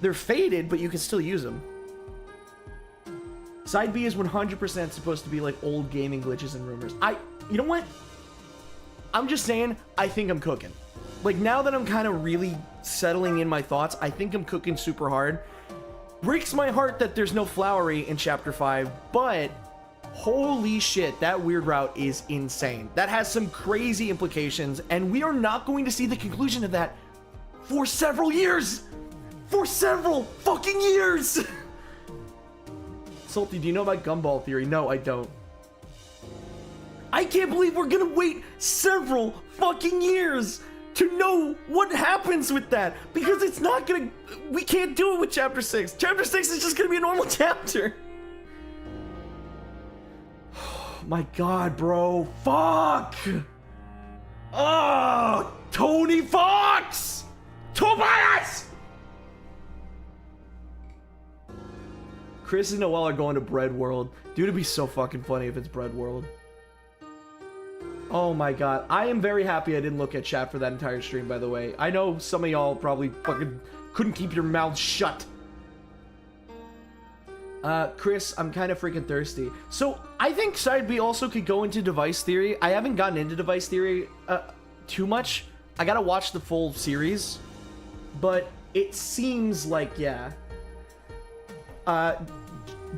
They're faded, but you can still use them. Side B is 100% supposed to be like old gaming glitches and rumors. You know what? I'm just saying, I think I'm cooking. Like, now that I'm kind of really settling in my thoughts, I think I'm cooking super hard. Breaks my heart that there's no Flowery in Chapter 5, but holy shit, that weird route is insane. That has some crazy implications, and we are not going to see the conclusion of that for several years! For several fucking years! Salty, do you know about Gumball Theory? No, I don't. I can't believe we're gonna wait several fucking years to know what happens with that, because it's not gonna, we can't do it with Chapter 6. Chapter 6 is just gonna be a normal chapter. Oh my god, bro. Fuck! Oh, Tony Fox! Tobias! Chris and Noelle are going to Bread World. Dude, it'd be so fucking funny if it's Bread World. Oh my god. I am very happy I didn't look at chat for that entire stream, by the way. I know some of y'all probably fucking couldn't keep your mouths shut. Chris, I'm kind of freaking thirsty. So, I think Side B also could go into device theory. I haven't gotten into device theory too much. I gotta watch the full series. But it seems like, yeah.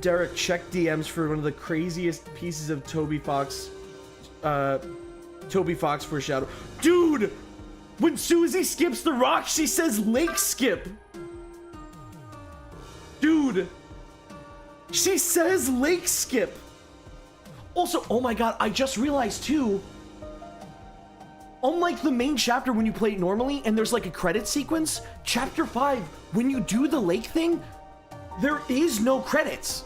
Derek, check DMs for one of the craziest pieces of Toby Fox foreshadow. Dude! When Susie skips the rock, she says lake skip. Dude! She says lake skip. Also, oh my god, I just realized too, unlike the main chapter when you play it normally and there's like a credit sequence, Chapter 5, when you do the lake thing, there is no credits.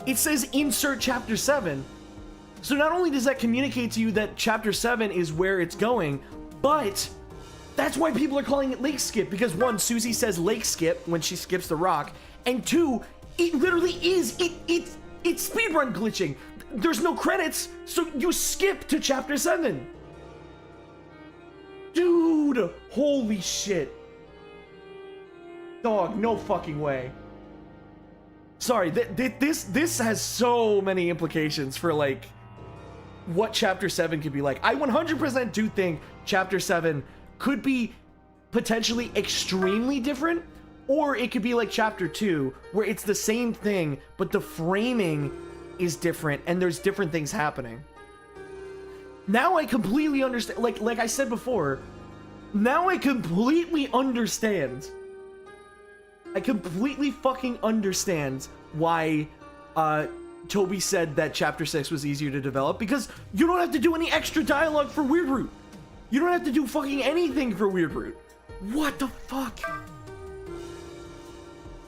It says insert Chapter 7. So not only does that communicate to you that Chapter 7 is where it's going, but that's why people are calling it lake skip, because one, Susie says lake skip when she skips the rock, and two, it literally is, it's speedrun glitching. There's no credits, so you skip to Chapter 7. Dude, holy shit. Dog, no fucking way. Sorry, this has so many implications for, like, what Chapter 7 could be like. I 100% do think Chapter 7 could be potentially extremely different, or it could be like Chapter 2, where it's the same thing, but the framing is different, and there's different things happening. Now I completely understand, like I said before, now I completely understand. I completely fucking understand why Toby said that Chapter 6 was easier to develop, because you don't have to do any extra dialogue for Weird Root. You don't have to do fucking anything for Weird Root. What the fuck?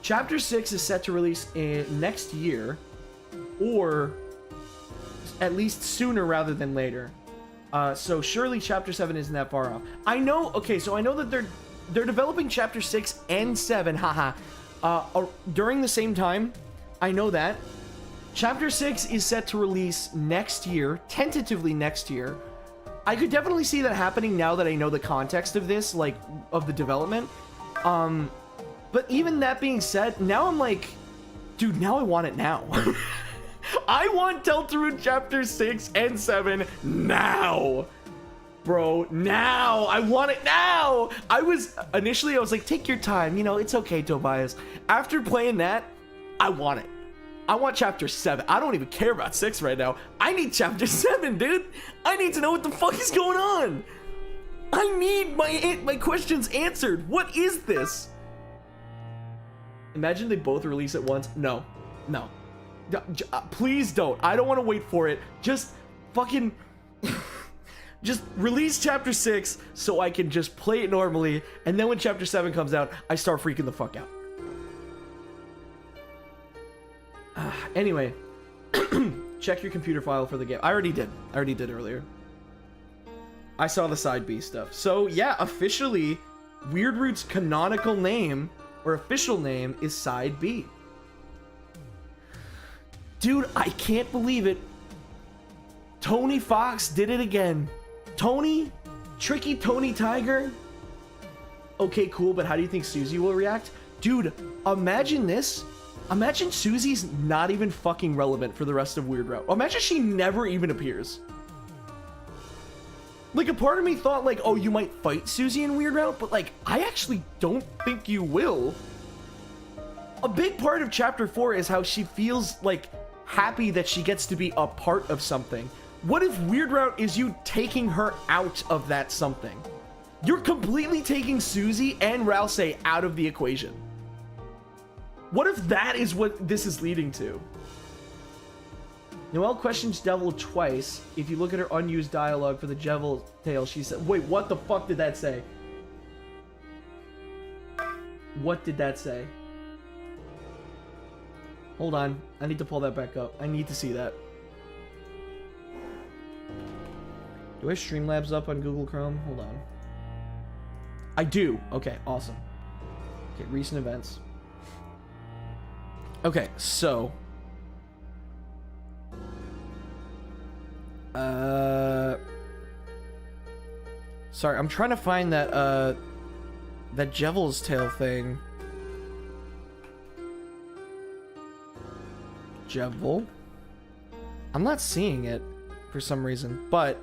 Chapter 6 is set to release next year, or at least sooner rather than later. So surely Chapter 7 isn't that far off. I know, okay, so I know that they're developing Chapter 6 and 7, haha, during the same time. I know that. Chapter 6 is set to release next year, tentatively next year. I could definitely see that happening now that I know the context of this, like, of the development. But even that being said, now I'm like, dude, now I want it now. I want Deltarune Chapter 6 and 7 now. Bro, now. I want it now. Initially I was like, take your time. You know, it's okay, Tobias. After playing that, I want it. I want chapter 7. I don't even care about 6 right now. I need chapter 7, dude. I need to know what the fuck is going on. I need my questions answered. What is this? Imagine they both release at once. No. Please don't. I don't want to wait for it. Just fucking... just release chapter 6 so I can just play it normally, and then when chapter 7 comes out, I start freaking the fuck out. Anyway, check your computer file for the game. I already did earlier. I saw the side B stuff. So yeah, officially, Weirdroot's canonical name, or official name, is Side B. Dude, I can't believe it. Tony Fox did it again. Tony? Tricky Tony Tiger? Okay, cool, but how do you think Susie will react? Dude, imagine this. Imagine Susie's not even fucking relevant for the rest of Weird Route. Imagine she never even appears. Like, a part of me thought, like, oh, you might fight Susie in Weird Route, but, like, I actually don't think you will. A big part of Chapter 4 is how she feels, like, happy that she gets to be a part of something. What if Weird Route is you taking her out of that something? You're completely taking Susie and Rousey out of the equation. What if that is what this is leading to? Noelle questions Devil twice. If you look at her unused dialogue for the Devil tale, she said, wait, what the fuck did that say? What did that say? Hold on. I need to pull that back up. I need to see that. Do I have Streamlabs up on Google Chrome? Hold on. I do. Okay, awesome. Okay, recent events. Okay, so... Sorry, I'm trying to find that, that Devil's Tale thing. Devil? I'm not seeing it for some reason, but...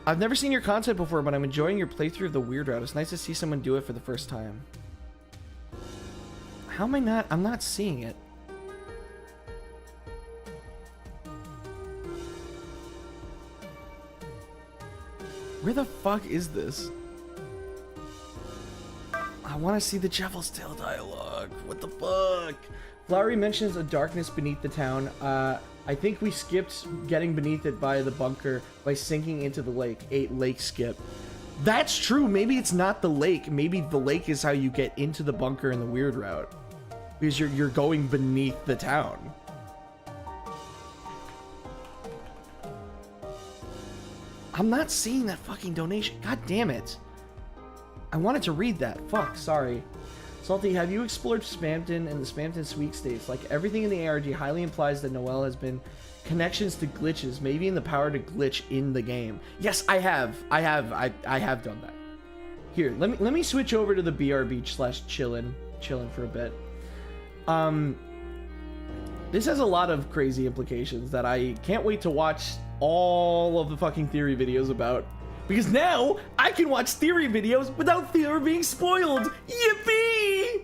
I've never seen your content before, but I'm enjoying your playthrough of the Weird Route. It's nice to see someone do it for the first time. How am I not? I'm not seeing it. Where the fuck is this? I want to see the Devil's Tale dialogue. What the fuck? Flowery mentions a darkness beneath the town. I think we skipped getting beneath it by the bunker by sinking into the lake. 8 lake skip. That's true. Maybe it's not the lake. Maybe the lake is how you get into the bunker in the Weird Route. Because you're going beneath the town. I'm not seeing that fucking donation. God damn it. I wanted to read that. Fuck, sorry. Salty, have you explored Spamton and the Spamton sweepstakes? Like, everything in the ARG highly implies that Noelle has been connections to glitches, maybe in the power to glitch in the game. Yes, I have. I have done that. Here, let me switch over to the BR Beach / chillin' for a bit. This has a lot of crazy implications that I can't wait to watch all of the fucking theory videos about. Because now, I can watch theory videos without fear of being spoiled! Yippee!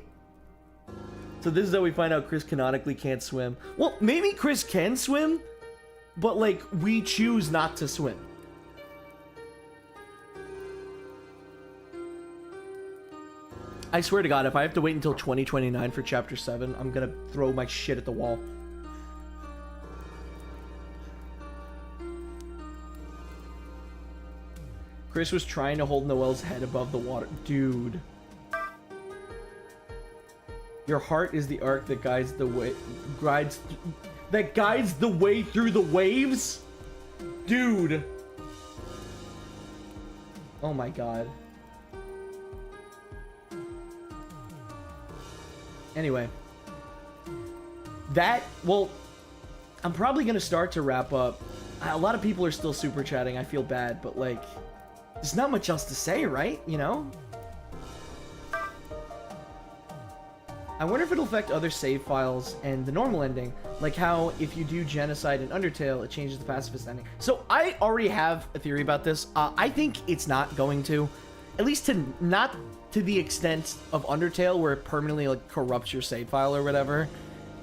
So this is how we find out Chris canonically can't swim. Well, maybe Chris can swim, but, like, we choose not to swim. I swear to God, if I have to wait until 2029 for Chapter 7, I'm gonna throw my shit at the wall. Chris was trying to hold Noelle's head above the water. Dude. Your heart is the arc that guides the way... that guides the way through the waves? Dude. Oh my God. Anyway. That... Well, I'm probably going to start to wrap up. A lot of people are still super chatting. I feel bad, but like... There's not much else to say, right? You know? I wonder if it'll affect other save files and the normal ending. Like how if you do genocide in Undertale, it changes the pacifist ending. So I already have a theory about this. I think it's not going to. At least not to the extent of Undertale where it permanently like corrupts your save file or whatever.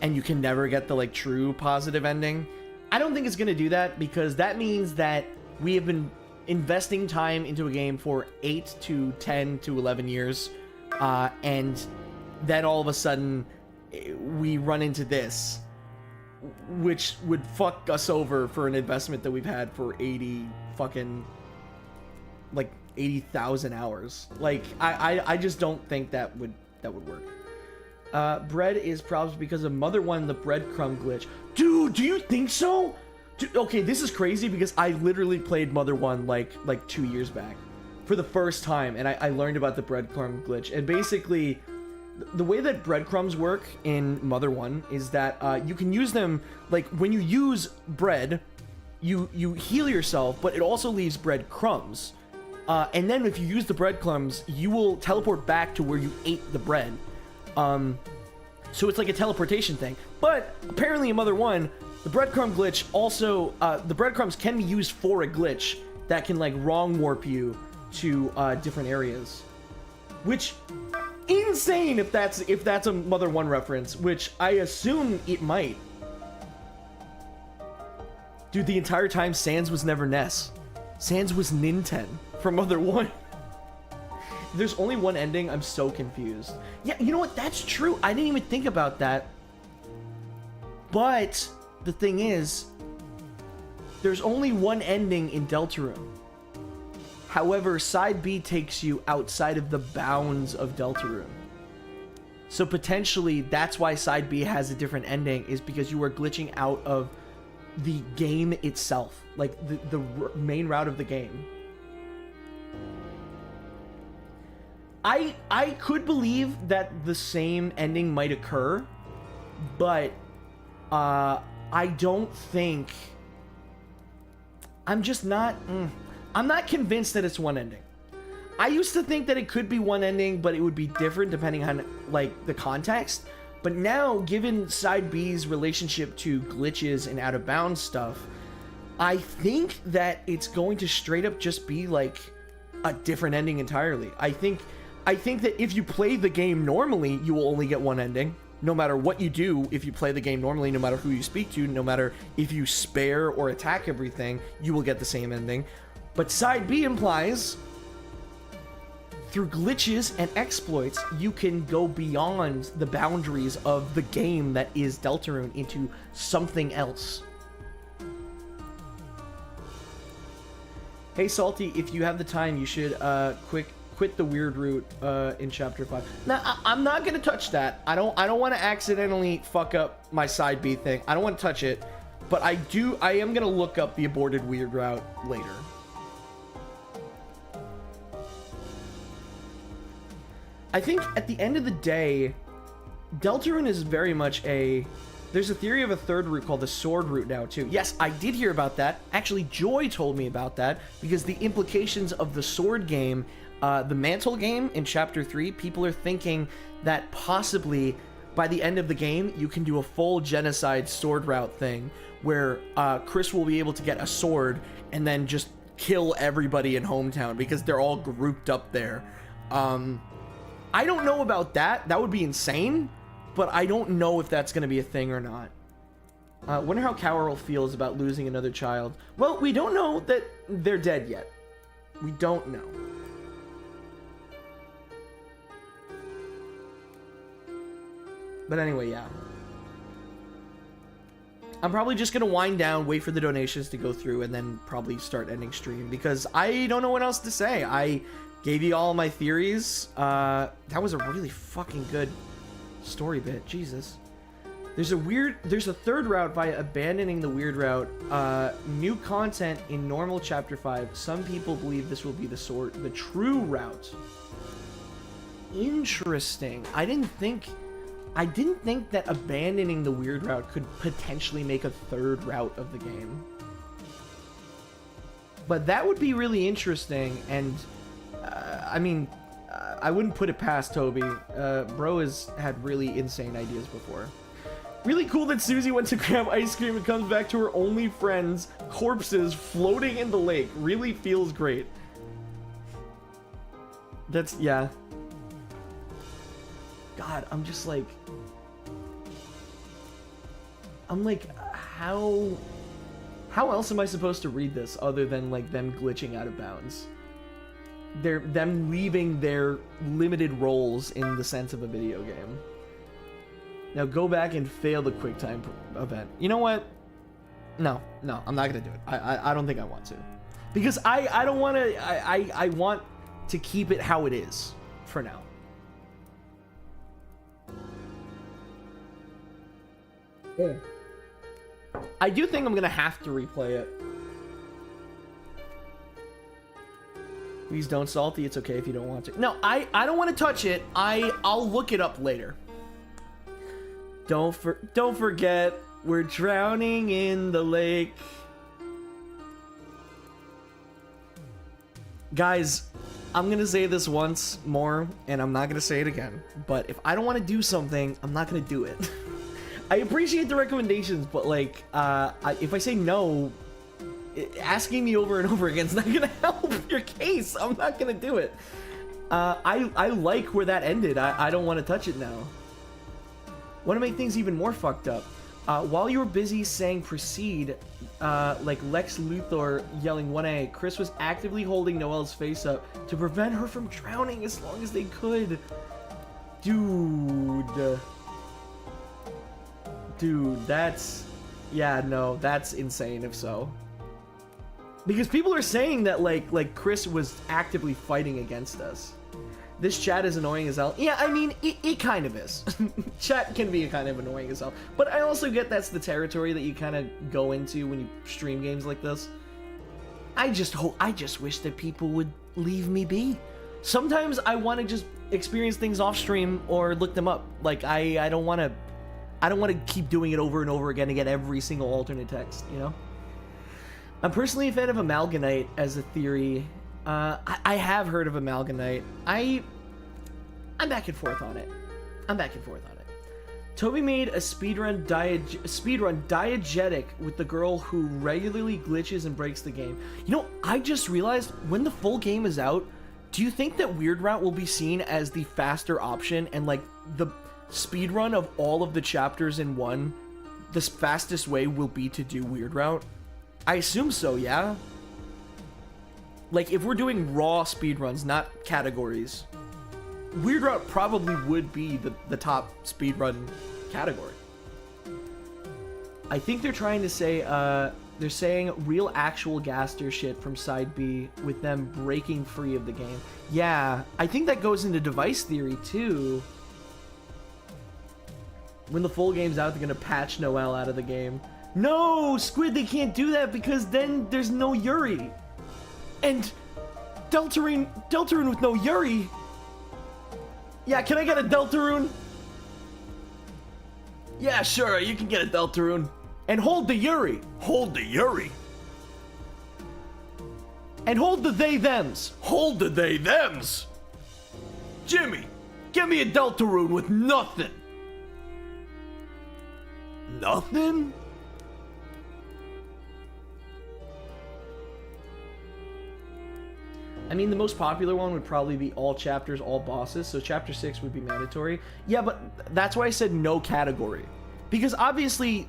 and you can never get the like true positive ending. I don't think it's going to do that, because that means that we have been investing time into a game for 8 to 10 to 11 years, and then all of a sudden we run into this, which would fuck us over for an investment that we've had for 80,000 hours. Like, I just don't think that would work. Bread is problems because of Mother 1, the breadcrumb glitch. Dude, do you think so? Dude, okay, this is crazy because I literally played Mother 1 like 2 years back for the first time, and I learned about the breadcrumb glitch. And basically, the way that breadcrumbs work in Mother 1 is that you can use them, like, when you use bread, you heal yourself, but it also leaves breadcrumbs. And then if you use the breadcrumbs, you will teleport back to where you ate the bread. So it's like a teleportation thing. But apparently in Mother 1, the breadcrumb glitch also, the breadcrumbs can be used for a glitch that can like wrong warp you to different areas. Which, insane if that's a Mother 1 reference, which I assume it might. Dude, the entire time Sans was never Ness. Sans was Ninten from Mother 1. There's only one ending. I'm so confused. Yeah, you know what? That's true. I didn't even think about that. But the thing is, there's only one ending in Deltarune. However, Side B takes you outside of the bounds of Deltarune. So potentially, that's why Side B has a different ending, is because you are glitching out of the game itself. Like, the main route of the game. I could believe that the same ending might occur, but I don't think... I'm just not... I'm not convinced that it's one ending. I used to think that it could be one ending, but it would be different depending on, like, the context. But now, given Side B's relationship to glitches and out-of-bounds stuff, I think that it's going to straight up just be, like, a different ending entirely. I think that if you play the game normally, you will only get one ending. No matter what you do, if you play the game normally, no matter who you speak to, no matter if you spare or attack everything, you will get the same ending. But Side B implies, through glitches and exploits, you can go beyond the boundaries of the game that is Deltarune into something else. Hey Salty, if you have the time, you should quit the weird route in chapter 5. Now, I'm not gonna touch that. I don't want to accidentally fuck up my Side B thing. I don't want to touch it, but I am gonna look up the aborted weird route later. I think at the end of the day, Deltarune is very much a... There's a theory of a third route called the sword route now, too. Yes, I did hear about that. Actually, Joy told me about that, because the implications of the sword game, the mantle game in Chapter 3, people are thinking that possibly by the end of the game, you can do a full genocide sword route thing, where Chris will be able to get a sword and then just kill everybody in Hometown, because they're all grouped up there. I don't know about that. That would be insane, but I don't know if that's going to be a thing or not. Wonder how Cowell feels about losing another child. Well, we don't know that they're dead yet. We don't know. But anyway, yeah. I'm probably just going to wind down, wait for the donations to go through, and then probably start ending stream, because I don't know what else to say. I gave you all my theories. That was a really fucking good story bit. Jesus. There's a third route via abandoning the weird route. New content in normal chapter 5. Some people believe this will be the true route. Interesting. I didn't think that abandoning the weird route could potentially make a third route of the game. But that would be really interesting, and I mean, I wouldn't put it past Toby. Bro has had really insane ideas before. Really cool that Susie went to grab ice cream and comes back to her only friends' corpses floating in the lake. Really feels great. That's, yeah. God, I'm just like... I'm like, how else am I supposed to read this other than like them glitching out of bounds? Them leaving their limited roles in the sense of a video game. Now go back and fail the QuickTime event. You know what? No, I'm not gonna do it. I don't think I want to, because I don't want to. I want to keep it how it is for now. Yeah. I do think I'm gonna have to replay it. Please don't, Salty. It's okay if you don't want to. No, I don't want to touch it. I'll look it up later. Don't forget, we're drowning in the lake. Guys, I'm gonna say this once more, and I'm not gonna say it again. But if I don't want to do something, I'm not gonna do it. I appreciate the recommendations, but like, if I say no, asking me over and over again is not gonna help your case. I'm not gonna do it. I like where that ended. I don't want to touch it now. Want to make things even more fucked up. While you were busy saying proceed, like Lex Luthor yelling 1A, Chris was actively holding Noelle's face up to prevent her from drowning as long as they could. Dude, that's... Yeah, no, that's insane if so. Because people are saying that, like Chris was actively fighting against us. This chat is annoying as hell. Yeah, I mean, it kind of is. Chat can be kind of annoying as hell. But I also get that's the territory that you kind of go into when you stream games like this. I just wish that people would leave me be. Sometimes I want to just experience things off stream or look them up. Like, I don't want to keep doing it over and over again to get every single alternate text, you know? I'm personally a fan of Amalgamite as a theory. I have heard of Amalgamite. I'm back and forth on it. Toby made a speedrun diegetic with the girl who regularly glitches and breaks the game. You know, I just realized when the full game is out, do you think that Weird Route will be seen as the faster option and like the speedrun of all of the chapters in one, the fastest way will be to do Weird Route? I assume so, yeah? Like, if we're doing raw speedruns, not categories, Weird Route probably would be the top speedrun category. I think they're trying to say, they're saying real actual Gaster shit from side B with them breaking free of the game. Yeah, I think that goes into device theory too. When the full game's out, they're gonna patch Noelle out of the game. No, Squid, they can't do that because then there's no Yuri. And Deltarune with no Yuri. Yeah, can I get a Deltarune? Yeah, sure, you can get a Deltarune. And hold the Yuri. Hold the Yuri. And hold the they-thems. Hold the they-thems. Jimmy, give me a Deltarune with nothing. Nothing? I mean, the most popular one would probably be all chapters, all bosses, so chapter 6 would be mandatory. Yeah, but that's why I said no category. Because obviously,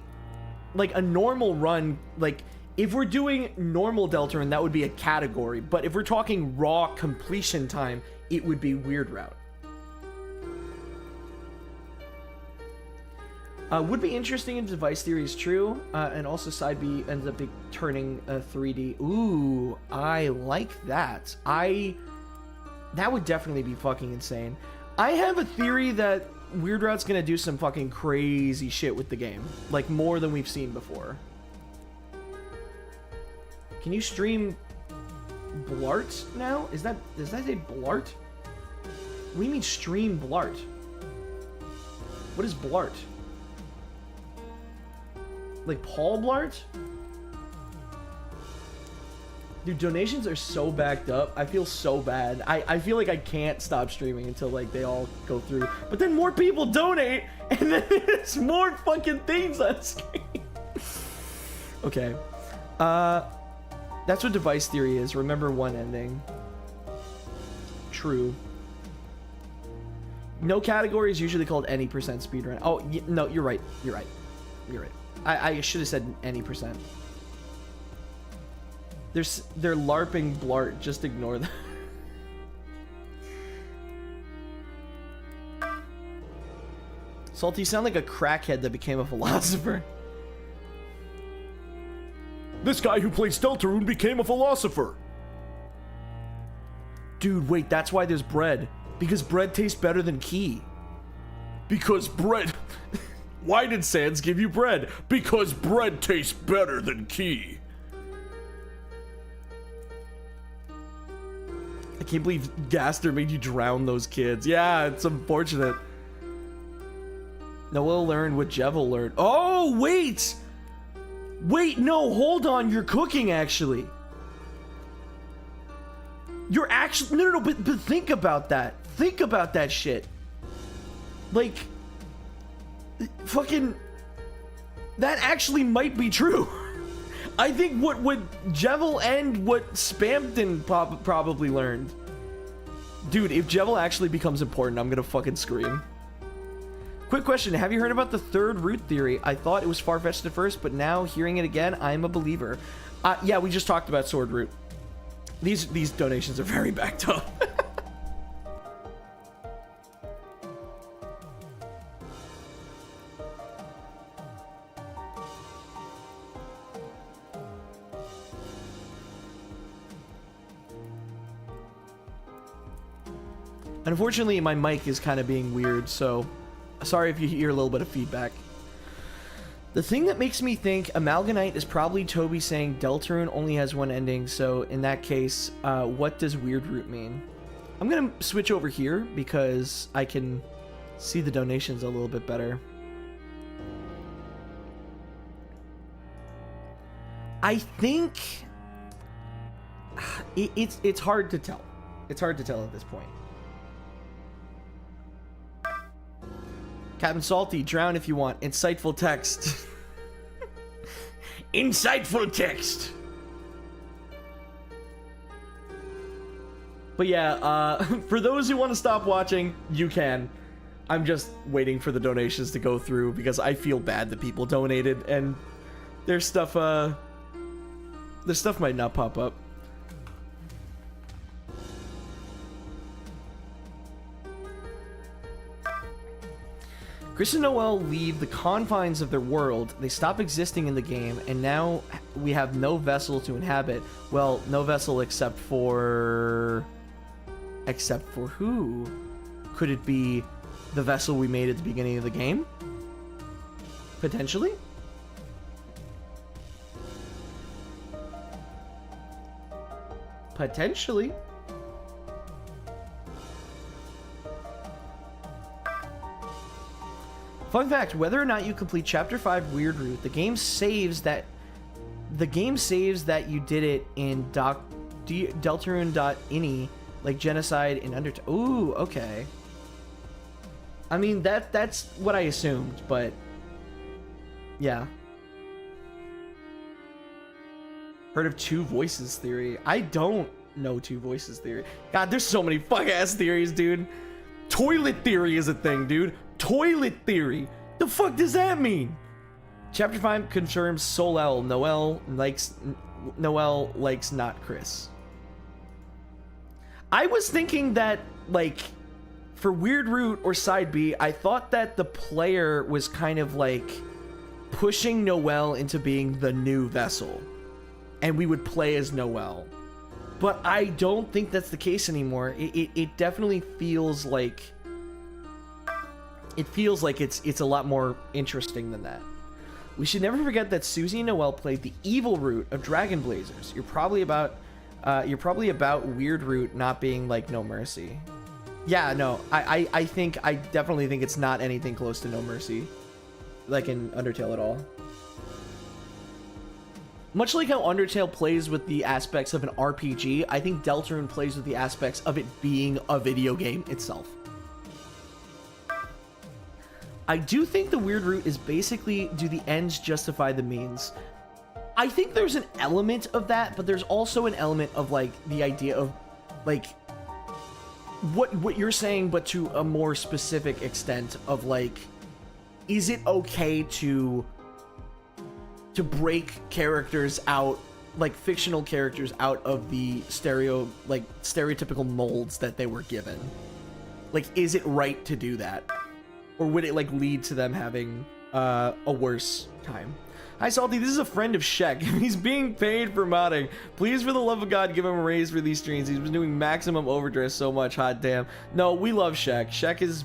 like, a normal run, like, if we're doing normal Deltarune, that would be a category. But if we're talking raw completion time, it would be Weird Route. Would be interesting if device theory is true, and also side B ends up turning 3D. Ooh, I like that. That would definitely be fucking insane. I have a theory that Weird Route's gonna do some fucking crazy shit with the game, like more than we've seen before. Can you stream Blart now? Does that say Blart? What do you mean stream Blart? What is Blart? Like Paul Blart? Dude, donations are so backed up. I feel so bad. I feel like I can't stop streaming until like they all go through. But then more people donate, and then there's more fucking things on screen. Okay. That's what device theory is. Remember one ending. True. No category is usually called any % speedrun. Oh, no, you're right. You're right. You're right. I should have said any percent. They're LARPing Blart. Just ignore them. Salty, you sound like a crackhead that became a philosopher. This guy who plays Deltarune became a philosopher. Dude, wait, that's why there's bread. Because bread tastes better than key. Because bread... Why did Sans give you bread? Because bread tastes better than key. I can't believe Gaster made you drown those kids. Yeah, it's unfortunate. Noel learned what Jevil learned. Oh, wait! Wait, no, hold on. You're cooking, actually. You're actually... No, but think about that. Think about that shit. Like... Fucking... That actually might be true. I think what Jevil and what Spampton probably learned. Dude, if Jevil actually becomes important, I'm gonna fucking scream. Quick question, have you heard about the third root theory? I thought it was far-fetched at first, but now hearing it again, I'm a believer. Yeah, we just talked about sword root. These donations are very backed up. Unfortunately, my mic is kind of being weird, so sorry if you hear a little bit of feedback. The thing that makes me think Amalgamite is probably Toby saying Deltarune only has one ending, so in that case, what does Weird Root mean? I'm gonna switch over here because I can see the donations a little bit better. I think it's hard to tell. It's hard to tell at this point. Captain Salty, drown if you want. Insightful text. Insightful text. But yeah, for those who want to stop watching, you can. I'm just waiting for the donations to go through because I feel bad that people donated and their stuff might not pop up. Chris and Noel leave the confines of their world, they stop existing in the game, and now we have no vessel to inhabit. Well, no vessel except for... Except for who? Could it be the vessel we made at the beginning of the game? Potentially? Potentially. Fun fact, whether or not you complete Chapter 5 Weird Root, the game saves that you did it in Deltarune.ini, like Genocide in Undertale. Ooh, okay. I mean, that's what I assumed, but yeah. Heard of Two Voices theory? I don't know Two Voices theory. God, there's so many fuck-ass theories, dude. Toilet theory is a thing, dude. Toilet theory. The fuck does that mean? Chapter 5 confirms Solel. Noel likes not Chris. I was thinking that, like, for Weird Root or Side B, I thought that the player was kind of like pushing Noel into being the new vessel, and we would play as Noel. But I don't think that's the case anymore. It definitely feels like it's a lot more interesting than that. We should never forget that Susie and Noel played the evil route of Dragon Blazers. You're probably about Weird Root not being like No Mercy. Yeah, no, I definitely think it's not anything close to No Mercy, like in Undertale at all. Much like how Undertale plays with the aspects of an RPG, I think Deltarune plays with the aspects of it being a video game itself. I do think the Weird Root is basically, do the ends justify the means? I think there's an element of that, but there's also an element of, like, the idea of, like, what you're saying, but to a more specific extent of, like, is it okay to to break characters out, like fictional characters, out of the stereotypical molds that they were given? Like, is it right to do that? Or would it like lead to them having a worse time? Hi Salty, this is a friend of Shek. He's being paid for modding. Please, for the love of God, give him a raise for these streams. He's been doing maximum overdress so much, hot damn. No, we love Shek. Shek has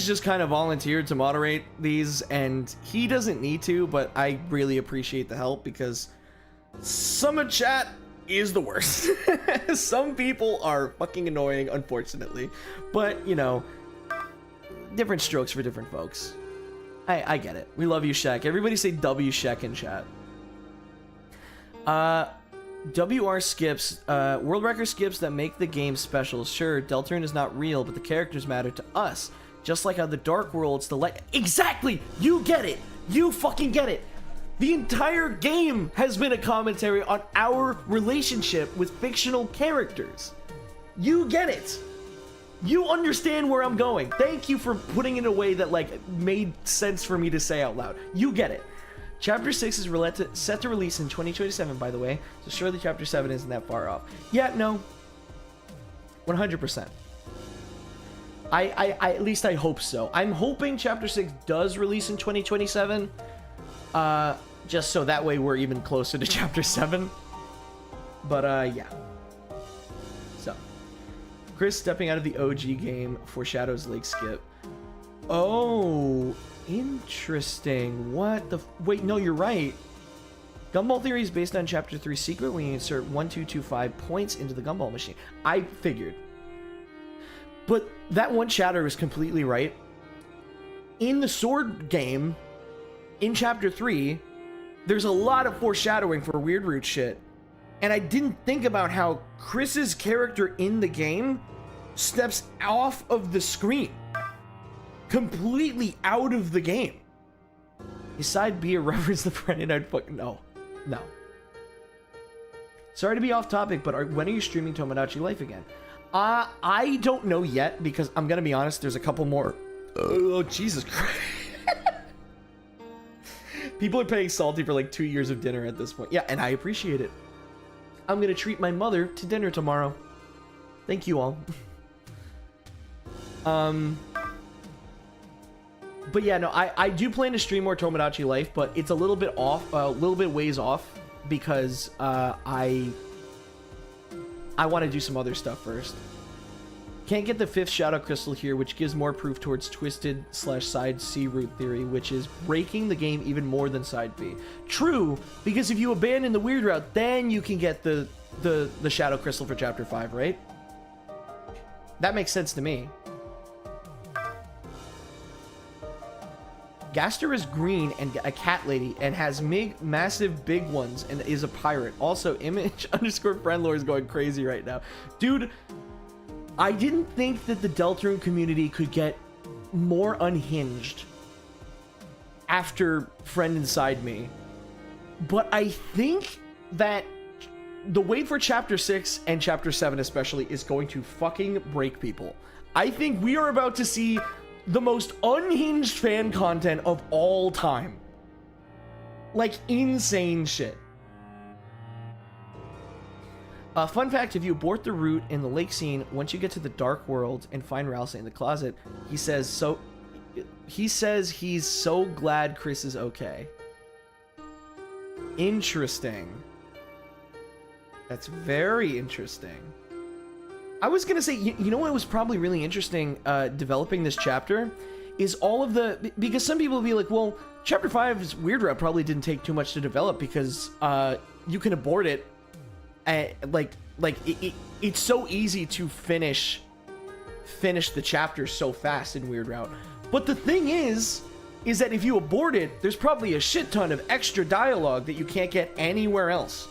just kind of volunteered to moderate these, and he doesn't need to, but I really appreciate the help because some of chat is the worst. Some people are fucking annoying, unfortunately, but you know, different strokes for different folks. I get it. We love you, Shek. Everybody say W Shek in chat. WR skips, world record skips that make the game special. Sure, Deltarune is not real, but the characters matter to us. Just like how the Dark Worlds, the light... Exactly! You get it! You fucking get it! The entire game has been a commentary on our relationship with fictional characters. You get it! You understand where I'm going. Thank you for putting it in a way that like made sense for me to say out loud. You get it. Chapter 6 is set to release in 2027, by the way, so surely Chapter 7 isn't that far off. Yeah, no. 100%. I at least I hope so. I'm hoping Chapter 6 does release in 2027, just so that way we're even closer to Chapter 7. But, yeah. So. Chris stepping out of the OG game for Shadow's Lake skip. Oh, interesting. What the... Wait, no, you're right. Gumball Theory is based on Chapter 3 secret when you insert 1225 points into the gumball machine. I figured. But that one chatter is completely right. In the sword game, in Chapter 3, there's a lot of foreshadowing for Weird Root shit. And I didn't think about how Chris's character in the game steps off of the screen. Completely out of the game. His side B a reference to Friday Night fucking... No. No. Sorry to be off topic, but when are you streaming Tomodachi Life again? I don't know yet, because I'm gonna be honest, there's a couple more... Oh, Jesus Christ. People are paying Salty for like 2 years of dinner at this point. Yeah, and I appreciate it. I'm gonna treat my mother to dinner tomorrow. Thank you all. But yeah, no, I do plan to stream more Tomodachi Life, but it's a little bit off, a little bit ways off, because I want to do some other stuff first. Can't get the 5th Shadow Crystal here, which gives more proof towards Twisted/Side C route theory, which is breaking the game even more than Side B. True, because if you abandon the weird route, then you can get the Shadow Crystal for Chapter 5, right? That makes sense to me. Gaster is green and a cat lady and has massive big ones and is a pirate. Also, image _ friendlore is going crazy right now. Dude, I didn't think that the Deltarune community could get more unhinged after Friend Inside Me. But I think that the wait for Chapter 6 and Chapter 7 especially is going to fucking break people. I think we are about to see the most unhinged fan content of all time. Like, insane shit. Fun fact, if you abort the route in the lake scene, once you get to the Dark World and find Ralsei in the closet, he says he's so glad Chris is okay. Interesting. That's very interesting. I was gonna say, you know what was probably really interesting developing this chapter is all of the, because some people will be like, well, Chapter 5's Weird Route probably didn't take too much to develop because you can abort it. It's so easy to finish the chapter so fast in Weird Route. But the thing is that if you abort it, there's probably a shit ton of extra dialogue that you can't get anywhere else.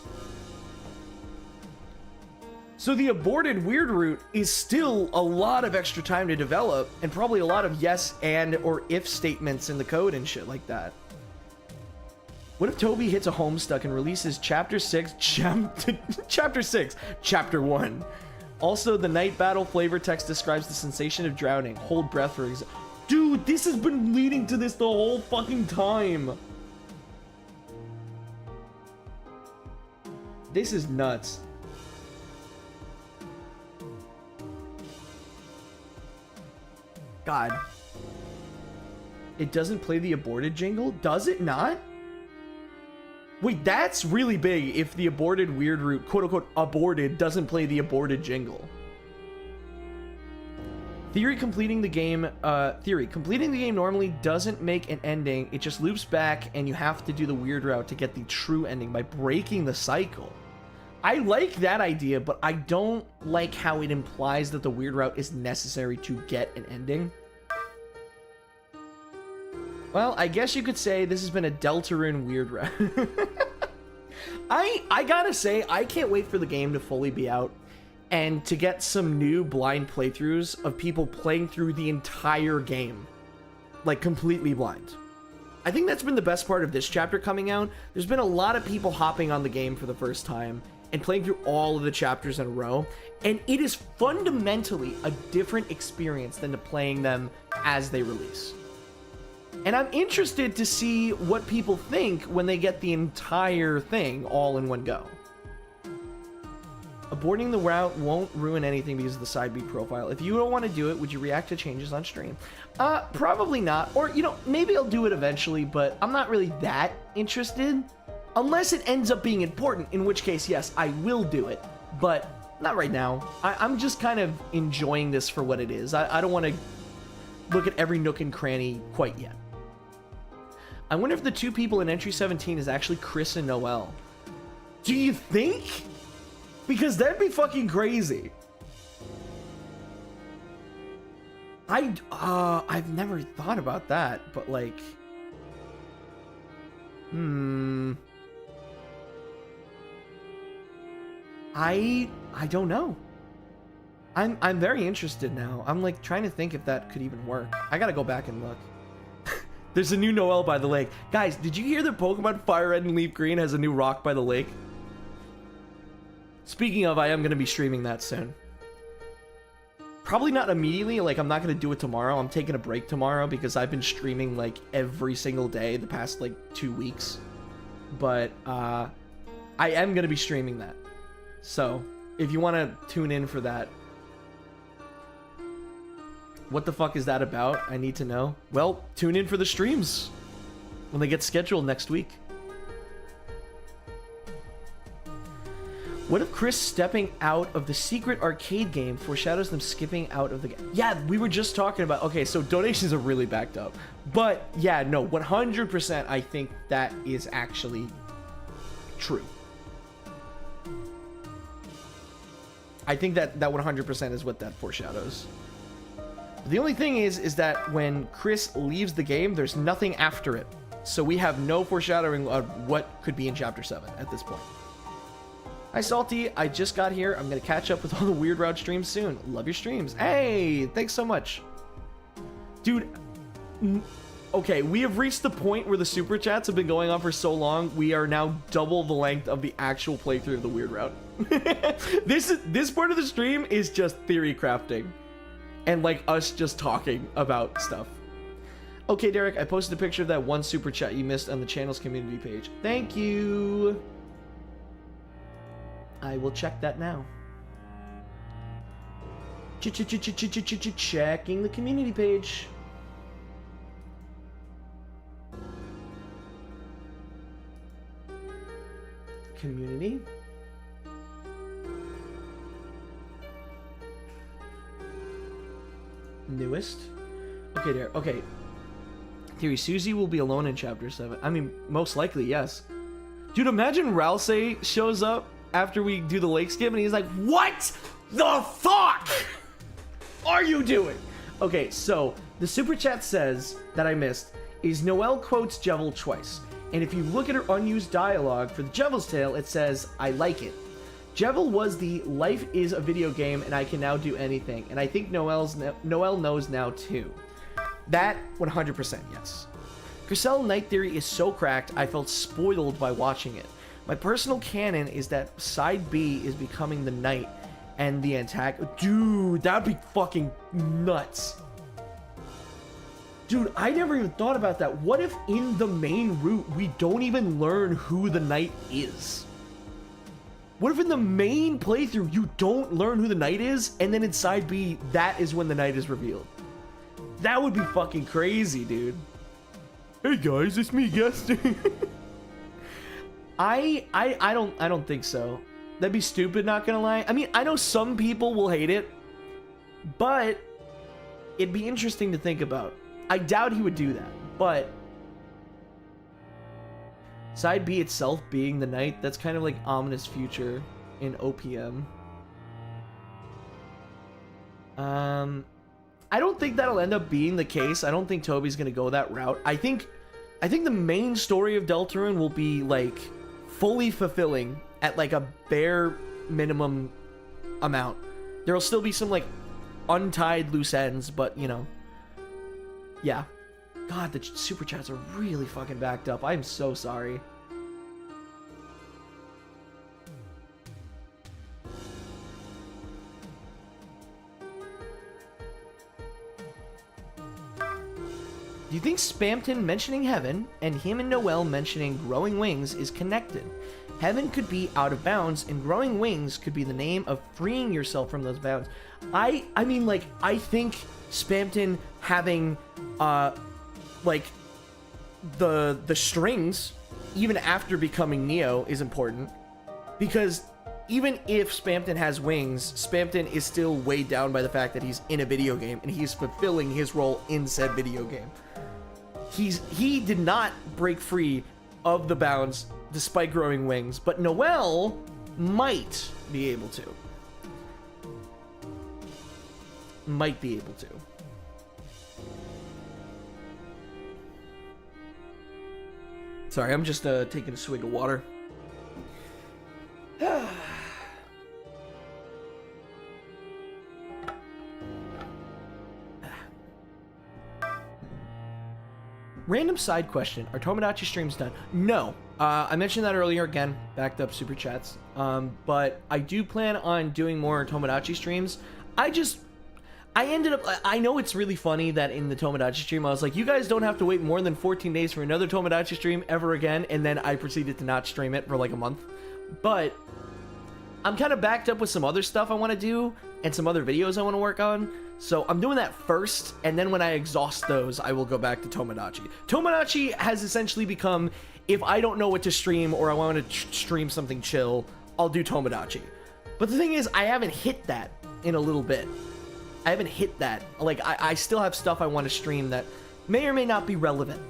So the aborted Weird Route is still a lot of extra time to develop, and probably a lot of yes and or if statements in the code and shit like that. What if Toby hits a homestuck and releases Chapter 6, Chapter 6, Chapter 1? Also, the night battle flavor text describes the sensation of drowning. Hold breath for example. Dude, this has been leading to this the whole fucking time. This is nuts. God. It doesn't play the aborted jingle? Does it not? Wait, that's really big if the aborted weird route, quote unquote, aborted, doesn't play the aborted jingle. Completing the game normally doesn't make an ending. It just loops back and you have to do the weird route to get the true ending by breaking the cycle. I like that idea, but I don't like how it implies that the weird route is necessary to get an ending. Well, I guess you could say this has been a Deltarune weird route. I gotta say, I can't wait for the game to fully be out and to get some new blind playthroughs of people playing through the entire game, like completely blind. I think that's been the best part of this chapter coming out. There's been a lot of people hopping on the game for the first time and playing through all of the chapters in a row, and it is fundamentally a different experience than to playing them as they release. And I'm interested to see what people think when they get the entire thing all in one go. Aborting the route won't ruin anything because of the side B profile. If you don't want to do it, would you react to changes on stream? Probably not. Or, you know, maybe I'll do it eventually, but I'm not really that interested. Unless it ends up being important, in which case, yes, I will do it. But not right now. I'm just kind of enjoying this for what it is. I don't want to look at every nook and cranny quite yet. I wonder if the two people in entry 17 is actually Chris and Noel. Do you think? Because that'd be fucking crazy. I've never thought about that, but like, I don't know. I'm very interested now. I'm like trying to think if that could even work. I gotta go back and look. There's a new Noel by the lake. Guys, did you hear that Pokemon Fire Red and Leaf Green has a new rock by the lake? Speaking of, I am going to be streaming that soon. Probably not immediately, like I'm not going to do it tomorrow. I'm taking a break tomorrow because I've been streaming like every single day the past like 2 weeks. But I am going to be streaming that. So if you want to tune in for that. What the fuck is that about? I need to know. Well, tune in for the streams when they get scheduled next week. What if Chris stepping out of the secret arcade game foreshadows them skipping out of the game? Yeah, we were just talking about... Okay, so donations are really backed up. But, yeah, no, 100% I think that is actually true. I think that 100% is what that foreshadows. The only thing is that when Chris leaves the game, there's nothing after it. So we have no foreshadowing of what could be in Chapter 7 at this point. Hi, Salty. I just got here. I'm going to catch up with all the Weird Route streams soon. Love your streams. Hey, thanks so much. Dude, okay, we have reached the point where the Super Chats have been going on for so long, we are now double the length of the actual playthrough of the Weird Route. This part of the stream is just theory crafting. And like us just talking about stuff. Okay, Derek, I posted a picture of that one super chat you missed on the channel's community page. Thank you. I will check that now. Checking the community page. Community. Newest. Okay, there. Okay. Theory, Susie will be alone in Chapter 7. I mean, most likely, yes. Dude, imagine Ralsei shows up after we do the lake skip and he's like, what the fuck are you doing? Okay, so the super chat says that I missed is Noelle quotes Jevil twice. And if you look at her unused dialogue for the Jevil's Tale, it says, I like it. Jevil was the life is a video game and I can now do anything. And I think Noelle knows now too. That 100% yes. Griselle Night Theory is so cracked I felt spoiled by watching it. My personal canon is that side B is becoming the knight and the antagonist. Dude, that'd be fucking nuts. Dude, I never even thought about that. What if in the main route we don't even learn who the knight is? What if in the main playthrough you don't learn who the knight is, and then in side B, that is when the knight is revealed? That would be fucking crazy, dude. Hey guys, it's me guesting. I don't think so. That'd be stupid, not gonna lie. I mean, I know some people will hate it, but it'd be interesting to think about. I doubt he would do that, but side B itself being the knight, that's kind of like ominous future in OPM. I don't think that'll end up being the case. I don't think Toby's gonna go that route. I think the main story of Deltarune will be like fully fulfilling at like a bare minimum amount. There'll still be some like untied loose ends, but you know, yeah. God, the super chats are really fucking backed up. I'm so sorry. Do you think Spamton mentioning heaven and him and Noel mentioning growing wings is connected? Heaven could be out of bounds, and growing wings could be the name of freeing yourself from those bounds. I mean, like, I think Spamton having, like, the strings, even after becoming Neo, is important. Because even if Spamton has wings, Spamton is still weighed down by the fact that he's in a video game, and he's fulfilling his role in said video game. He did not break free of the bounds despite growing wings, but Noel might be able to. Might be able to. Sorry, I'm just taking a swig of water. Random side question. Are Tomodachi streams done? No. I mentioned that earlier again. Backed up super chats. But I do plan on doing more Tomodachi streams. I ended up... I know it's really funny that in the Tomodachi stream, I was like, you guys don't have to wait more than 14 days for another Tomodachi stream ever again. And then I proceeded to not stream it for like a month. But I'm kind of backed up with some other stuff I want to do and some other videos I want to work on. So I'm doing that first, and then when I exhaust those, I will go back to Tomodachi. Tomodachi has essentially become, if I don't know what to stream or I want to stream something chill, I'll do Tomodachi. But the thing is, I haven't hit that in a little bit. I haven't hit that. Like, I still have stuff I want to stream that may or may not be relevant.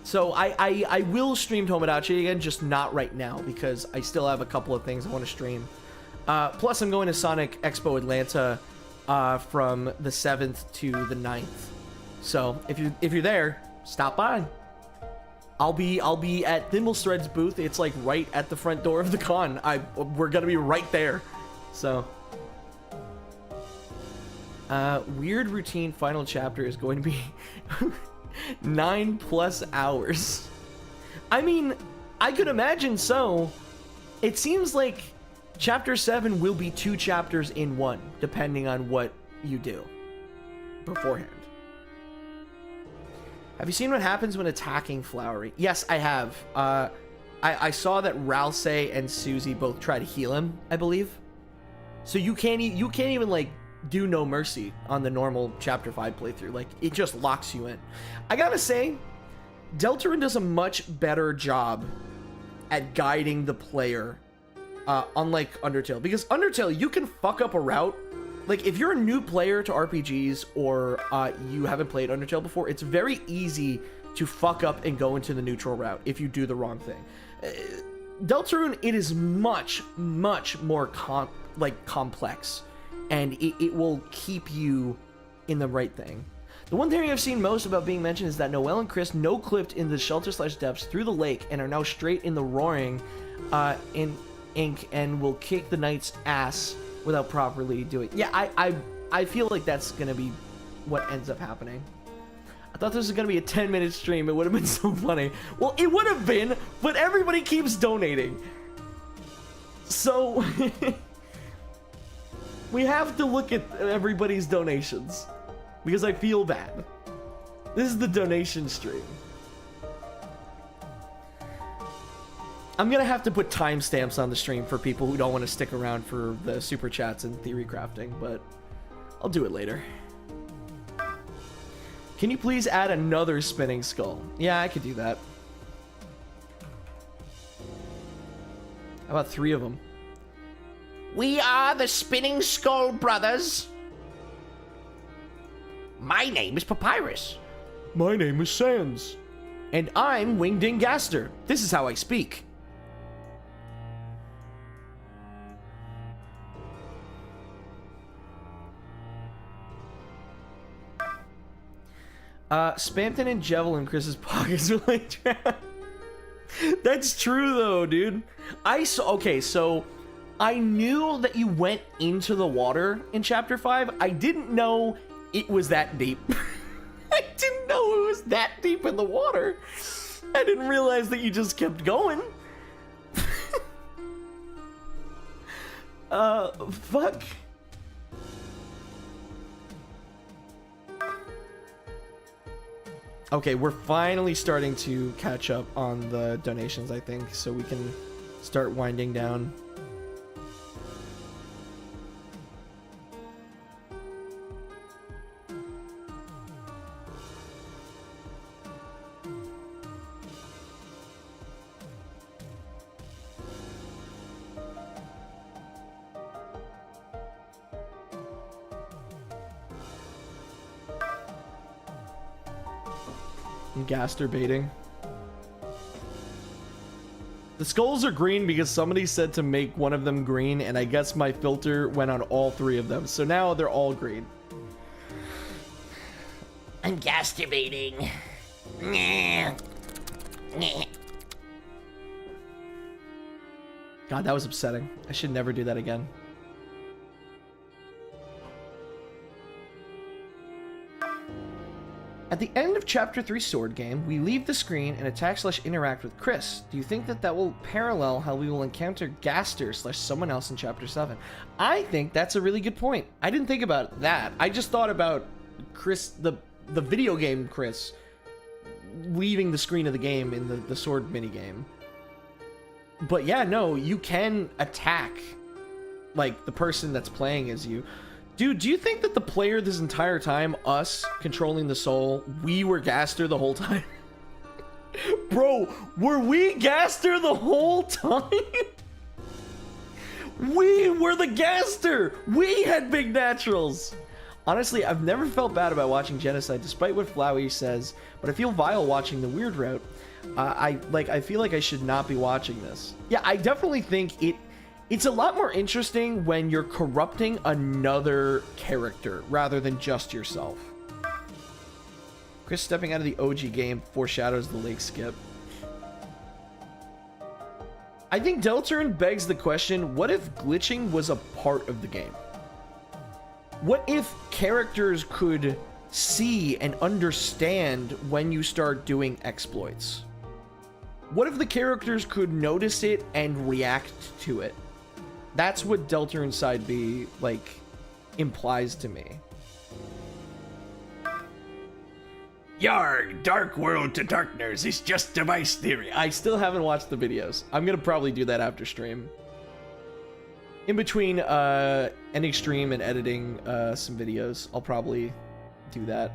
So I will stream Tomodachi again, just not right now, because I still have a couple of things I want to stream. Plus, I'm going to Sonic Expo Atlanta from the 7th to the 9th. So if you're there, stop by. I'll be at Thimblethread's booth. It's like right at the front door of the con. We're gonna be right there. So weird routine final chapter is going to be 9+ hours. I mean, I could imagine so. It seems like Chapter 7 will be 2 chapters in one, depending on what you do beforehand. Have you seen what happens when attacking Flowery? Yes, I have. I saw that Ralsei and Susie both try to heal him, I believe. So you can't even like do no mercy on the normal Chapter 5 playthrough. Like, it just locks you in. I gotta say, Deltarune does a much better job at guiding the player. Unlike Undertale, because Undertale, you can fuck up a route. Like, if you're a new player to RPGs or you haven't played Undertale before, it's very easy to fuck up and go into the neutral route if you do the wrong thing. Deltarune, it is much, much more complex, and it will keep you in the right thing. The one theory I've seen most about being mentioned is that Noel and Chris no-clipped in the shelter/depths through the lake and are now straight in the roaring in ink and will kick the knight's ass without properly doing. Yeah, I feel like that's gonna be what ends up happening. I thought this was gonna be a 10-minute stream. It would have been so funny. Well, it would have been, but everybody keeps donating. So we have to look at everybody's donations because I feel bad. This is the donation stream. I'm gonna have to put timestamps on the stream for people who don't want to stick around for the super chats and theory crafting, but I'll do it later. Can you please add another spinning skull? Yeah, I could do that. How about 3 of them? We are the Spinning Skull Brothers. My name is Papyrus. My name is Sans. And I'm Winged Gaster. This is how I speak. Spamton and Jevil in Chris's pockets were like That's true though, dude. Okay, so I knew that you went into the water in chapter 5. I didn't know it was that deep. I didn't know it was that deep in the water. I didn't realize that you just kept going. Fuck. Okay, we're finally starting to catch up on the donations, I think, so we can start winding down. Gasturbating. The skulls are green because somebody said to make one of them green, and I guess my filter went on all 3 of them, so now they're all green. I'm gasturbating. God, that was upsetting. I should never do that again. At the end of Chapter 3 Sword Game, we leave the screen and attack/interact with Chris. Do you think that will parallel how we will encounter Gaster/someone else in Chapter 7? I think that's a really good point. I didn't think about that. I just thought about Chris, the video game Chris, leaving the screen of the game in the sword minigame. But yeah, no, you can attack, like, the person that's playing as you. Dude, do you think that the player this entire time, us controlling the soul, we were Gaster the whole time? Bro, were we Gaster the whole time? We were the Gaster! We had big naturals! Honestly, I've never felt bad about watching Genocide, despite what Flowey says, but I feel vile watching the weird route. I feel like I should not be watching this. Yeah, I definitely think it's a lot more interesting when you're corrupting another character rather than just yourself. Chris stepping out of the OG game foreshadows the lake skip. I think Deltarune begs the question, what if glitching was a part of the game? What if characters could see and understand when you start doing exploits? What if the characters could notice it and react to it? That's what Deltarune Side B, like, implies to me. Yarg, Dark World to Darkness is just device theory. I still haven't watched the videos. I'm gonna probably do that after stream. In between ending stream and editing some videos, I'll probably do that.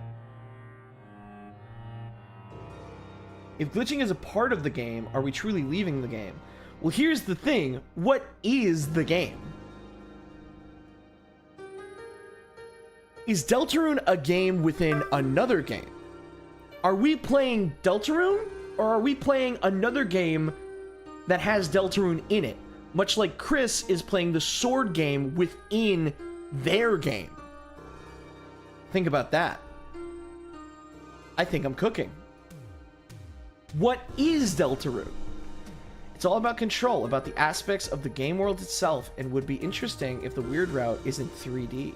If glitching is a part of the game, are we truly leaving the game? Well, here's the thing. What is the game? Is Deltarune a game within another game? Are we playing Deltarune, or are we playing another game that has Deltarune in it? Much like Chris is playing the sword game within their game. Think about that. I think I'm cooking. What is Deltarune? It's all about control, about the aspects of the game world itself, and would be interesting if the weird route isn't 3D.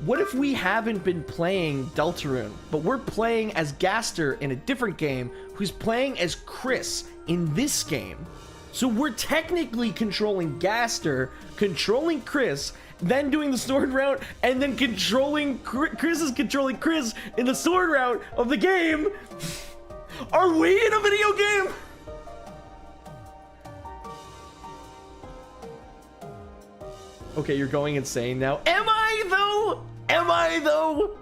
What if we haven't been playing Deltarune, but we're playing as Gaster in a different game, who's playing as Chris in this game? So we're technically controlling Gaster, controlling Chris, then doing the sword route, and then controlling Chris is controlling Chris in the sword route of the game. Are we in a video game? Okay, you're going insane now. Am I though? Am I though?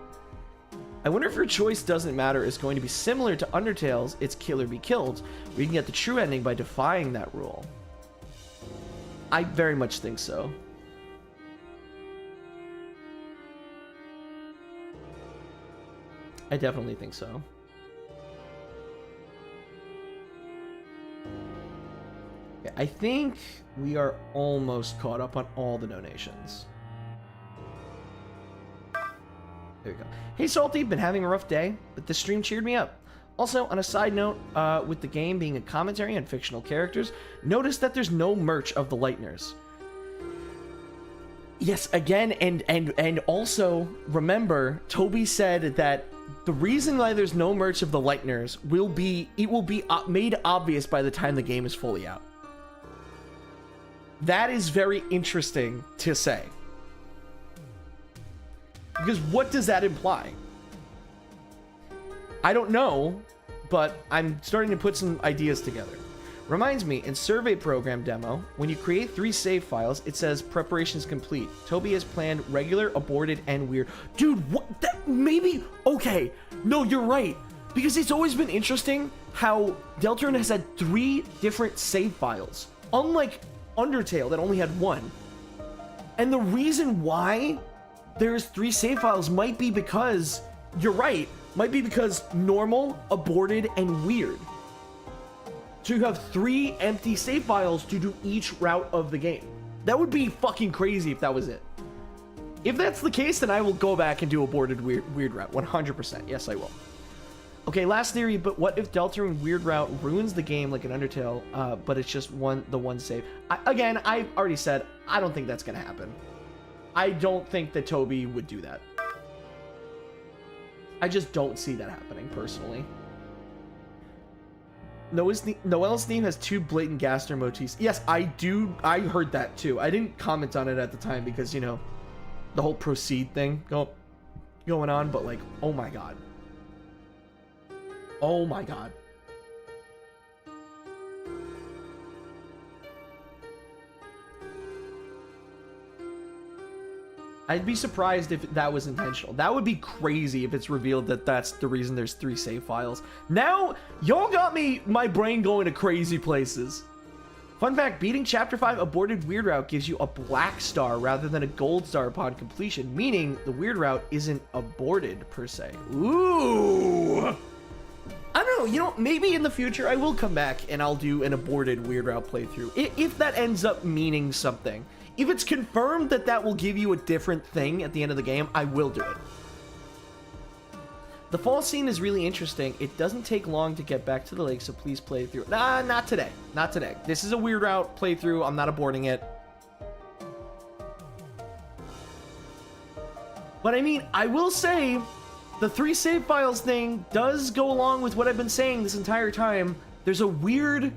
I wonder if your choice doesn't matter is going to be similar to Undertale's It's Kill or Be Killed, where you can get the true ending by defying that rule. I very much think so. I definitely think so. Okay, I think we are almost caught up on all the donations. There we go. Hey Salty, been having a rough day, but this stream cheered me up. Also, on a side note, with the game being a commentary on fictional characters, notice that there's no merch of the Lightners. Yes, again, and also remember, Toby said that the reason why there's no merch of the Lightners will be made obvious by the time the game is fully out. That is very interesting to say. Because what does that imply? I don't know, but I'm starting to put some ideas together. Reminds me, in survey program demo, when you create 3 save files, it says preparations complete. Toby has planned regular, aborted, and weird. Dude, what? That maybe? Okay. No, you're right. Because it's always been interesting how Deltarune has had 3 different save files. Unlike Undertale that only had 1. And the reason why there's 3 save files might be because, you're right, might be because normal, aborted, and weird. So you have 3 empty save files to do each route of the game. That would be fucking crazy if that was it. If that's the case, then I will go back and do aborted weird route, 100%. Yes, I will. Okay, last theory, but what if Deltarune weird route ruins the game like an Undertale, but it's just the one save? Again, I've already said, I don't think that's gonna happen. I don't think that Toby would do that. I just don't see that happening, personally. Noelle's theme has 2 blatant Gaster motifs. Yes, I do. I heard that too. I didn't comment on it at the time because, you know, the whole proceed thing going on, but like, oh my god. Oh my god. I'd be surprised if that was intentional. That would be crazy if it's revealed that that's the reason there's 3 save files. Now, y'all got my brain going to crazy places. Fun fact, beating Chapter 5 aborted weird route gives you a black star rather than a gold star upon completion, meaning the weird route isn't aborted per se. Ooh! I don't know, you know, maybe in the future I will come back and I'll do an aborted weird route playthrough. If that ends up meaning something. If it's confirmed that that will give you a different thing at the end of the game, I will do it. The fall scene is really interesting. It doesn't take long to get back to the lake, so please play through. Nah, not today. Not today. This is a weird route playthrough. I'm not aborting it. But I mean, I will say, the 3 save files thing does go along with what I've been saying this entire time. There's a weird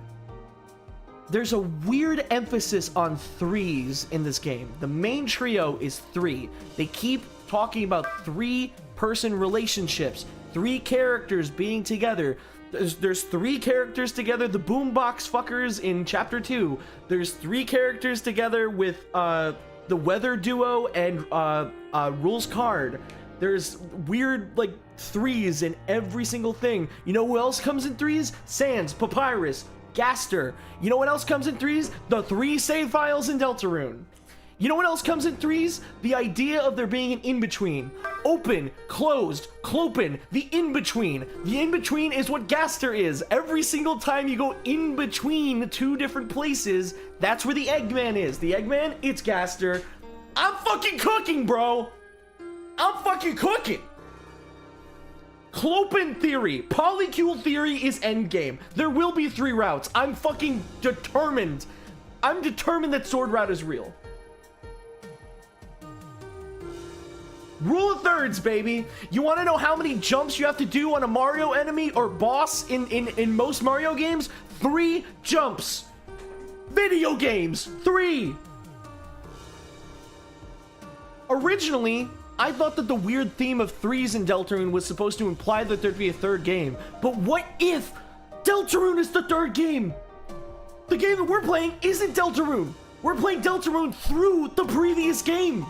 emphasis on 3s in this game. The main trio is 3. They keep talking about 3-person relationships, 3 characters being together. There's 3 characters together, the boombox fuckers in Chapter 2. There's 3 characters together with the weather duo and Rules Card. There's weird, like, 3s in every single thing. You know who else comes in 3s? Sans, Papyrus, Gaster. You know what else comes in 3s? The 3 save files in Deltarune. You know what else comes in 3s? The idea of there being an in-between. Open, closed, clopen, the in-between. The in-between is what Gaster is. Every single time you go in between 2 different places, that's where the Eggman is. The Eggman, it's Gaster. I'm fucking cooking, bro. I'm fucking cooking. Clopen theory, polycule theory is endgame. There will be 3 routes. I'm fucking determined. I'm determined that sword route is real. Rule of thirds, baby. You want to know how many jumps you have to do on a Mario enemy or boss in most Mario games? 3 jumps. Video games, 3. Originally, I thought that the weird theme of threes in Deltarune was supposed to imply that there'd be a third game. But what if Deltarune is the third game? The game that we're playing isn't Deltarune. We're playing Deltarune through the previous game.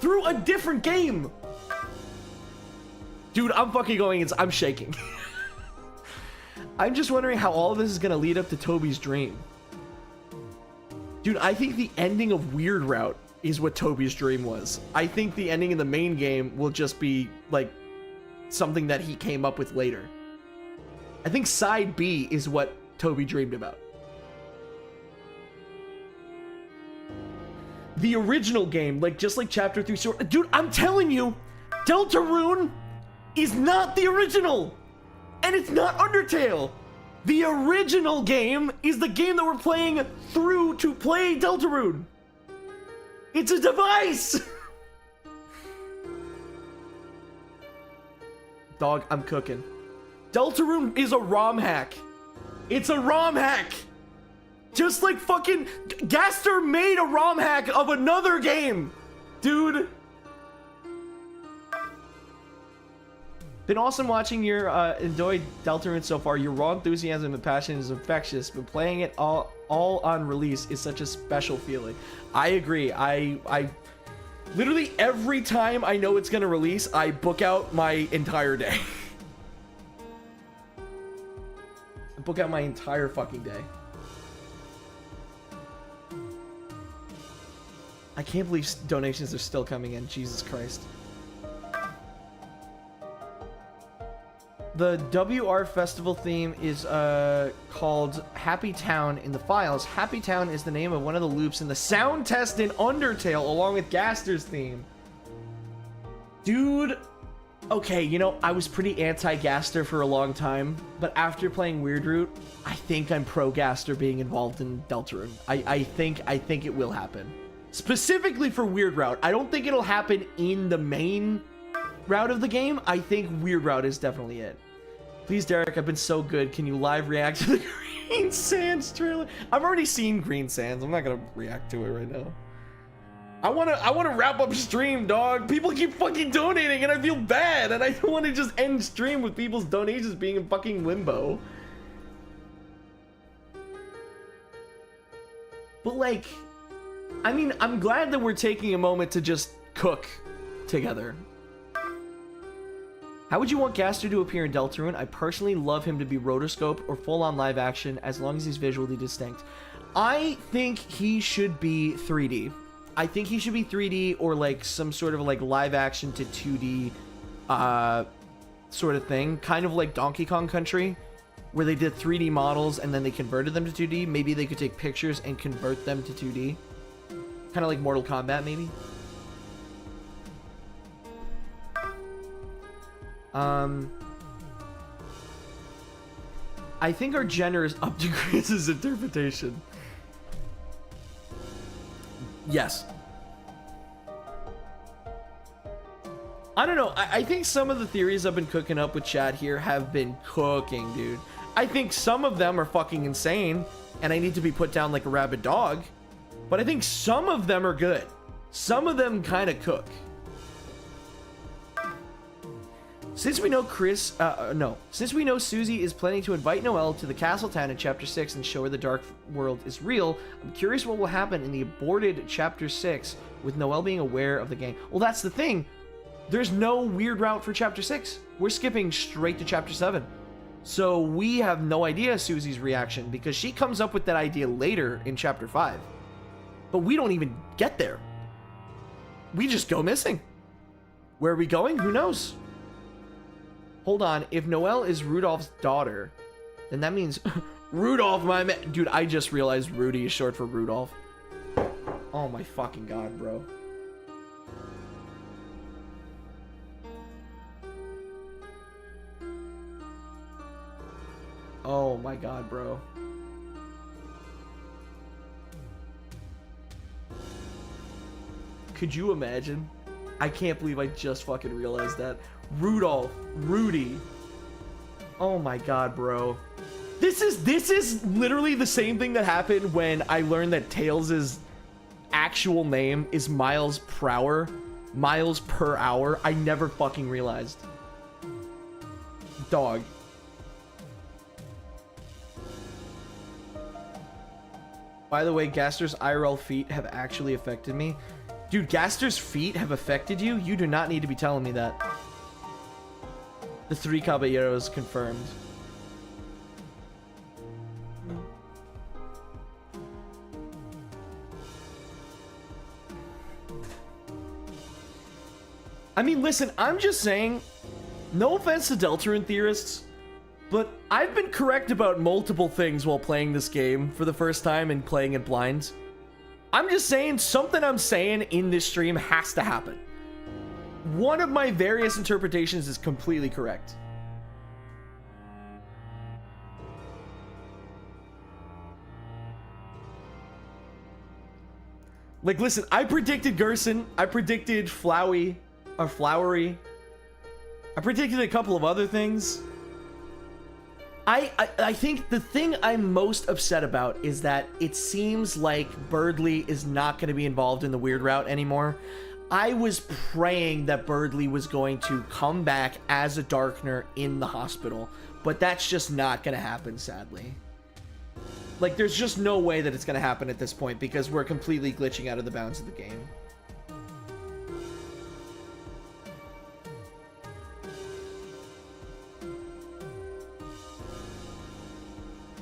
Through a different game. Dude, I'm fucking going, I'm shaking. I'm just wondering how all of this is gonna lead up to Toby's dream. Dude, I think the ending of Weird Route is what Toby's dream was. I think the ending in the main game will just be, like, something that he came up with later. I think Side B is what Toby dreamed about. The original game, like, just like Chapter 3 Sword... Dude, I'm telling you, Deltarune is not the original! And it's not Undertale! The original game is the game that we're playing through to play Deltarune! It's a device! Dog, I'm cooking. Deltarune is a ROM hack. It's a ROM hack! Just like fucking... Gaster made a ROM hack of another game! Dude. Been awesome watching your enjoy Deltarune so far. Your raw enthusiasm and passion is infectious, but playing it all on release is such a special feeling. I agree. I literally every time I know it's gonna release, I book out my entire day. I book out my entire fucking day. I can't believe donations are still coming in. Jesus Christ. The WR Festival theme is called Happy Town in the files. Happy Town is the name of one of the loops in the sound test in Undertale, along with Gaster's theme. Dude, okay, you know, I was pretty anti-Gaster for a long time, but after playing Weird Route, I think I'm pro-Gaster being involved in Deltarune. I think it will happen. Specifically for Weird Route. I don't think it'll happen in the main route of the game. I think Weird Route is definitely it. Please, Derek, I've been so good. Can you live react to the Green Sands trailer? I've already seen Green Sands. I'm not gonna react to it right now. I wanna wrap up stream, dog. People keep fucking donating and I feel bad, and I don't want to just end stream with people's donations being in fucking limbo. But like, I mean, I'm glad that we're taking a moment to just cook together. How would you want Gaster to appear in Deltarune? I personally love him to be rotoscope or full-on live action as long as he's visually distinct. I think he should be 3D. I think he should be 3D or like some sort of like live action to 2D sort of thing. Kind of like Donkey Kong Country, where they did 3D models and then they converted them to 2D. Maybe they could take pictures and convert them to 2D. Kind of like Mortal Kombat, maybe. I think our gender is up to Chris's interpretation. Yes. I don't know. I think some of the theories I've been cooking up with chat here have been cooking, dude. I think some of them are fucking insane, and I need to be put down like a rabid dog. But I think some of them are good. Some of them kind of cook. Since we know since we know Susie is planning to invite Noelle to the castle town in Chapter 6 and show her the dark world is real, I'm curious what will happen in the aborted Chapter 6 with Noelle being aware of the gang. Well, that's the thing. There's no Weird Route for Chapter 6. We're skipping straight to Chapter 7. So we have no idea Susie's reaction because she comes up with that idea later in Chapter 5. But we don't even get there. We just go missing. Where are we going? Who knows? Hold on, if Noelle is Rudolph's daughter, then that means Rudolph, my man. Dude, I just realized Rudy is short for Rudolph. Oh my fucking god, bro. Oh my god, bro. Could you imagine? I can't believe I just fucking realized that. Rudolph, Rudy. Oh my god, bro. This is literally the same thing that happened when I learned that Tails' actual name is Miles Prower miles per hour. I never fucking realized. Dog. By the way, Gaster's IRL feet have actually affected me. Dude, Gaster's feet have affected you? You do not need to be telling me that. The 3 Caballeros confirmed. I mean, listen, I'm just saying, no offense to Deltarune theorists, but I've been correct about multiple things while playing this game for the first time and playing it blind. I'm just saying, something I'm saying in this stream has to happen. One of my various interpretations is completely correct. Like, listen, I predicted Gerson. I predicted Flowery. I predicted a couple of other things. I think the thing I'm most upset about is that it seems like Birdly is not going to be involved in the weird route anymore. I was praying that Birdly was going to come back as a Darkner in the hospital, but that's just not going to happen, sadly. Like, there's just no way that it's going to happen at this point because we're completely glitching out of the bounds of the game.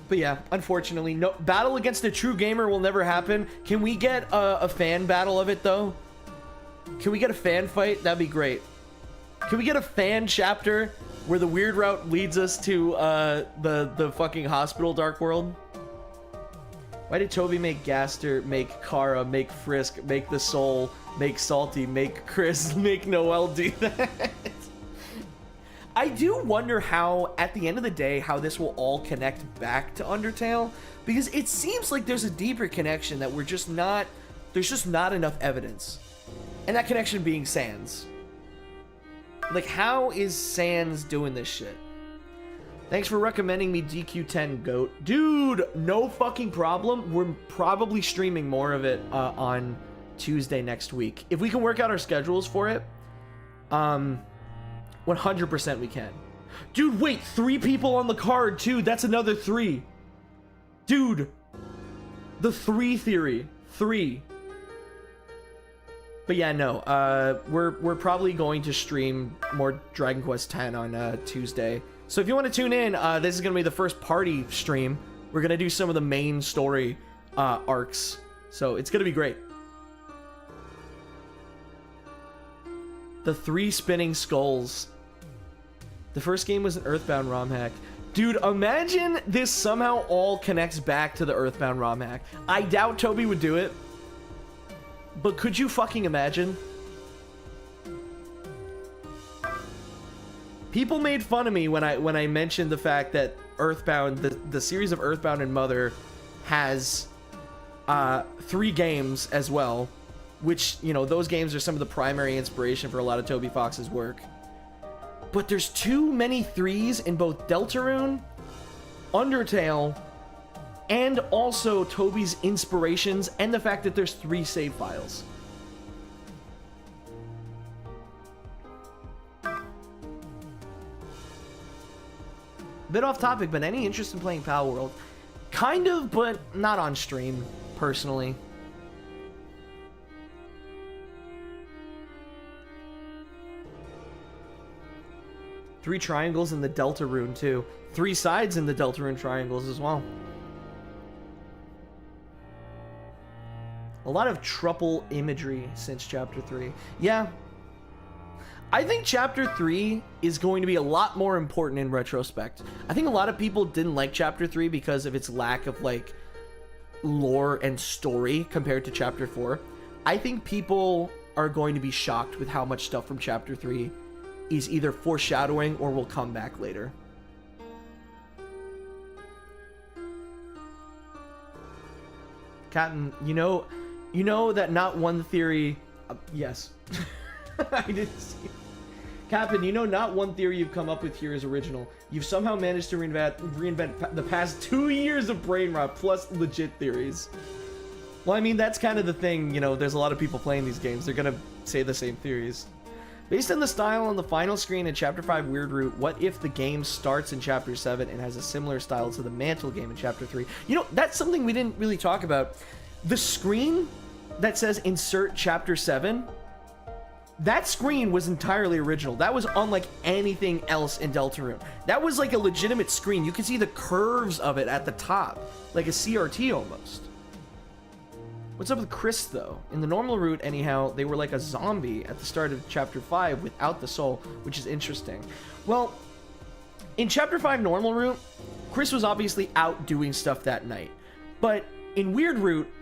But yeah, unfortunately, no battle against a true gamer will never happen. Can we get a fan battle of it though? Can we get a fan fight? That'd be great. Can we get a fan chapter where the weird route leads us to the fucking hospital Dark World? Why did Toby make Gaster, make Kara, make Frisk, make the Soul, make Salty, make Chris, make Noel do that? I do wonder how, at the end of the day, how this will all connect back to Undertale, because it seems like there's a deeper connection that there's just not enough evidence. And that connection being Sans. Like, how is Sans doing this shit? Thanks for recommending me DQ10, GOAT. Dude, no fucking problem. We're probably streaming more of it on Tuesday next week. If we can work out our schedules for it, 100% we can. Dude, wait, 3 people on the card too. That's another 3. Dude, the 3 theory. 3. But yeah, no, we're probably going to stream more Dragon Quest X on Tuesday. So if you want to tune in, this is going to be the first party stream. We're going to do some of the main story arcs. So it's going to be great. The 3 spinning skulls. The first game was an Earthbound ROM hack. Dude, imagine this somehow all connects back to the Earthbound ROM hack. I doubt Toby would do it. But could you fucking imagine? People made fun of me when I mentioned the fact that Earthbound, the series of Earthbound and Mother has 3 games as well. Which, you know, those games are some of the primary inspiration for a lot of Toby Fox's work. But there's too many 3s in both Deltarune, Undertale, and also Toby's inspirations, and the fact that there's 3 save files. Bit off topic, but any interest in playing Pal World? Kind of, but not on stream, personally. Three triangles in the Deltarune too. 3 sides in the Deltarune triangles as well. A lot of truple imagery since Chapter 3. Yeah. I think Chapter 3 is going to be a lot more important in retrospect. I think a lot of people didn't like Chapter 3 because of its lack of, like, lore and story compared to Chapter 4. I think people are going to be shocked with how much stuff from Chapter 3 is either foreshadowing or will come back later. Captain, you know that not one theory... yes. I didn't see it. Captain, you know not one theory you've come up with here is original. You've somehow managed to reinvent the past 2 years of brain rot plus legit theories. Well, I mean, that's kind of the thing, you know, there's a lot of people playing these games. They're gonna say the same theories. Based on the style on the final screen in Chapter 5 Weird Root, what if the game starts in Chapter 7 and has a similar style to the Mantle game in Chapter 3? You know, that's something we didn't really talk about. The screen that says Insert Chapter 7, that screen was entirely original. That was unlike anything else in Deltarune. That was like a legitimate screen. You could see the curves of it at the top, like a CRT almost. What's up with Chris, though? In the normal route, anyhow, they were like a zombie at the start of Chapter 5 without the soul, which is interesting. Well, in Chapter 5 normal route, Chris was obviously out doing stuff that night. But in Weird Route,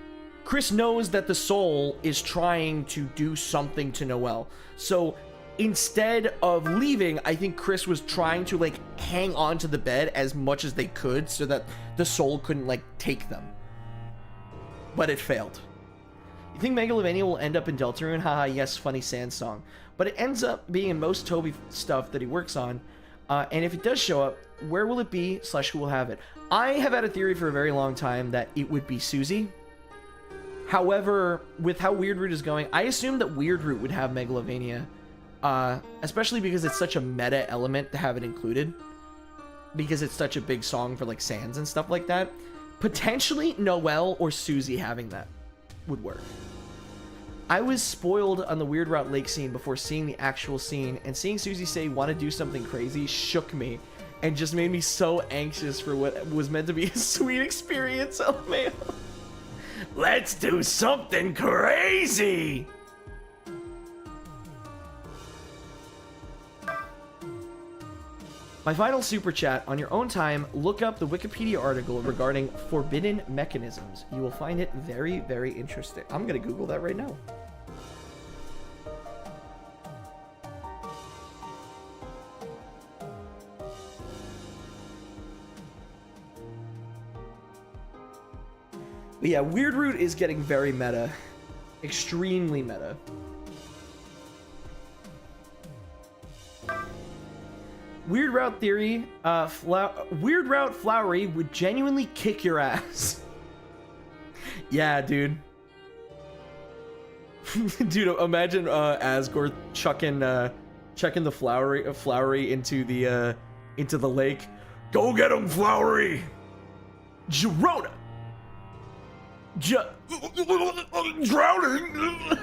Chris knows that the soul is trying to do something to Noelle. So instead of leaving, I think Chris was trying to, like, hang on to the bed as much as they could so that the soul couldn't, like, take them. But it failed. You think Megalovania will end up in Deltarune? Haha, yes, funny sand song. But it ends up being in most Toby stuff that he works on. And if it does show up, where will it be / who will have it? I have had a theory for a very long time that it would be Susie. However, with how Weird Root is going, I assume that Weird Root would have Megalovania. Especially because it's such a meta element to have it included. Because it's such a big song for like Sands and stuff like that. Potentially Noelle or Susie having that would work. I was spoiled on the Weird Route Lake scene before seeing the actual scene, and seeing Susie say want to do something crazy shook me and just made me so anxious for what was meant to be a sweet experience. Oh man. Let's do something crazy. My final super chat, on your own time, look up the Wikipedia article regarding forbidden mechanisms. You will find it very, very interesting. I'm going to Google that right now. But yeah, Weird Root is getting very meta. Extremely meta. Weird Route Theory, Weird Route Flowery would genuinely kick your ass. Yeah, dude. Dude, imagine Asgore chucking the Flowery into the lake. Go get him, Flowery! Gerona! Drowning!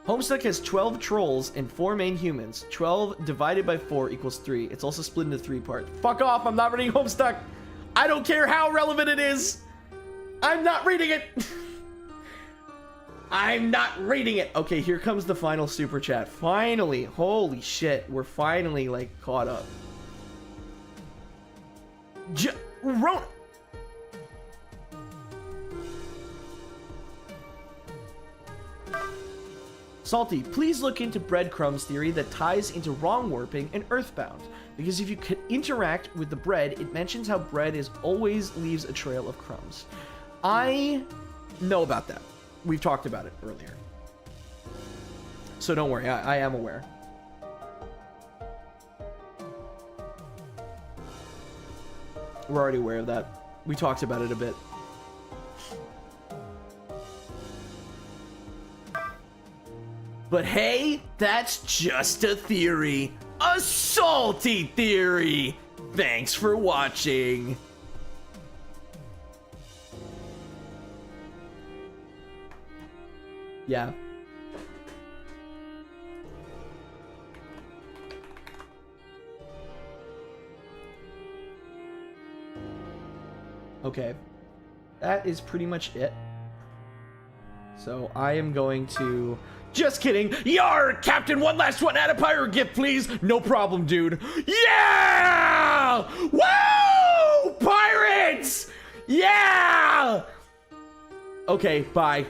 Homestuck has 12 trolls and 4 main humans. 12 divided by 4 equals 3. It's also split into 3 parts. Fuck off, I'm not reading Homestuck. I don't care how relevant it is. I'm not reading it. I'm not reading it. Okay, here comes the final super chat. Finally, holy shit, we're finally like caught up. Rona. Salty, please look into breadcrumbs theory that ties into wrong warping and earthbound. Because if you can interact with the bread, it mentions how bread is always leaves a trail of crumbs. I know about that. We've talked about it earlier. So don't worry, I am aware. We're already aware of that. We talked about it a bit. But hey, that's just a theory. A salty theory. Thanks for watching. Yeah. Okay. That is pretty much it. So I am going to... Just kidding. Yar, Captain, one last one. Add a pirate gift, please. No problem, dude. Yeah! Woo! Pirates! Yeah! Okay, bye.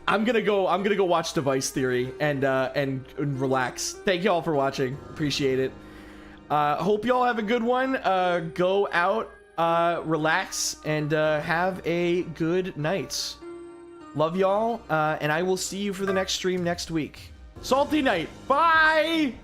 I'm gonna go watch Device Theory and relax. Thank y'all for watching. Appreciate it. Hope y'all have a good one. Go out, relax, and have a good night. Love y'all, and I will see you for the next stream next week. Salty night. Bye!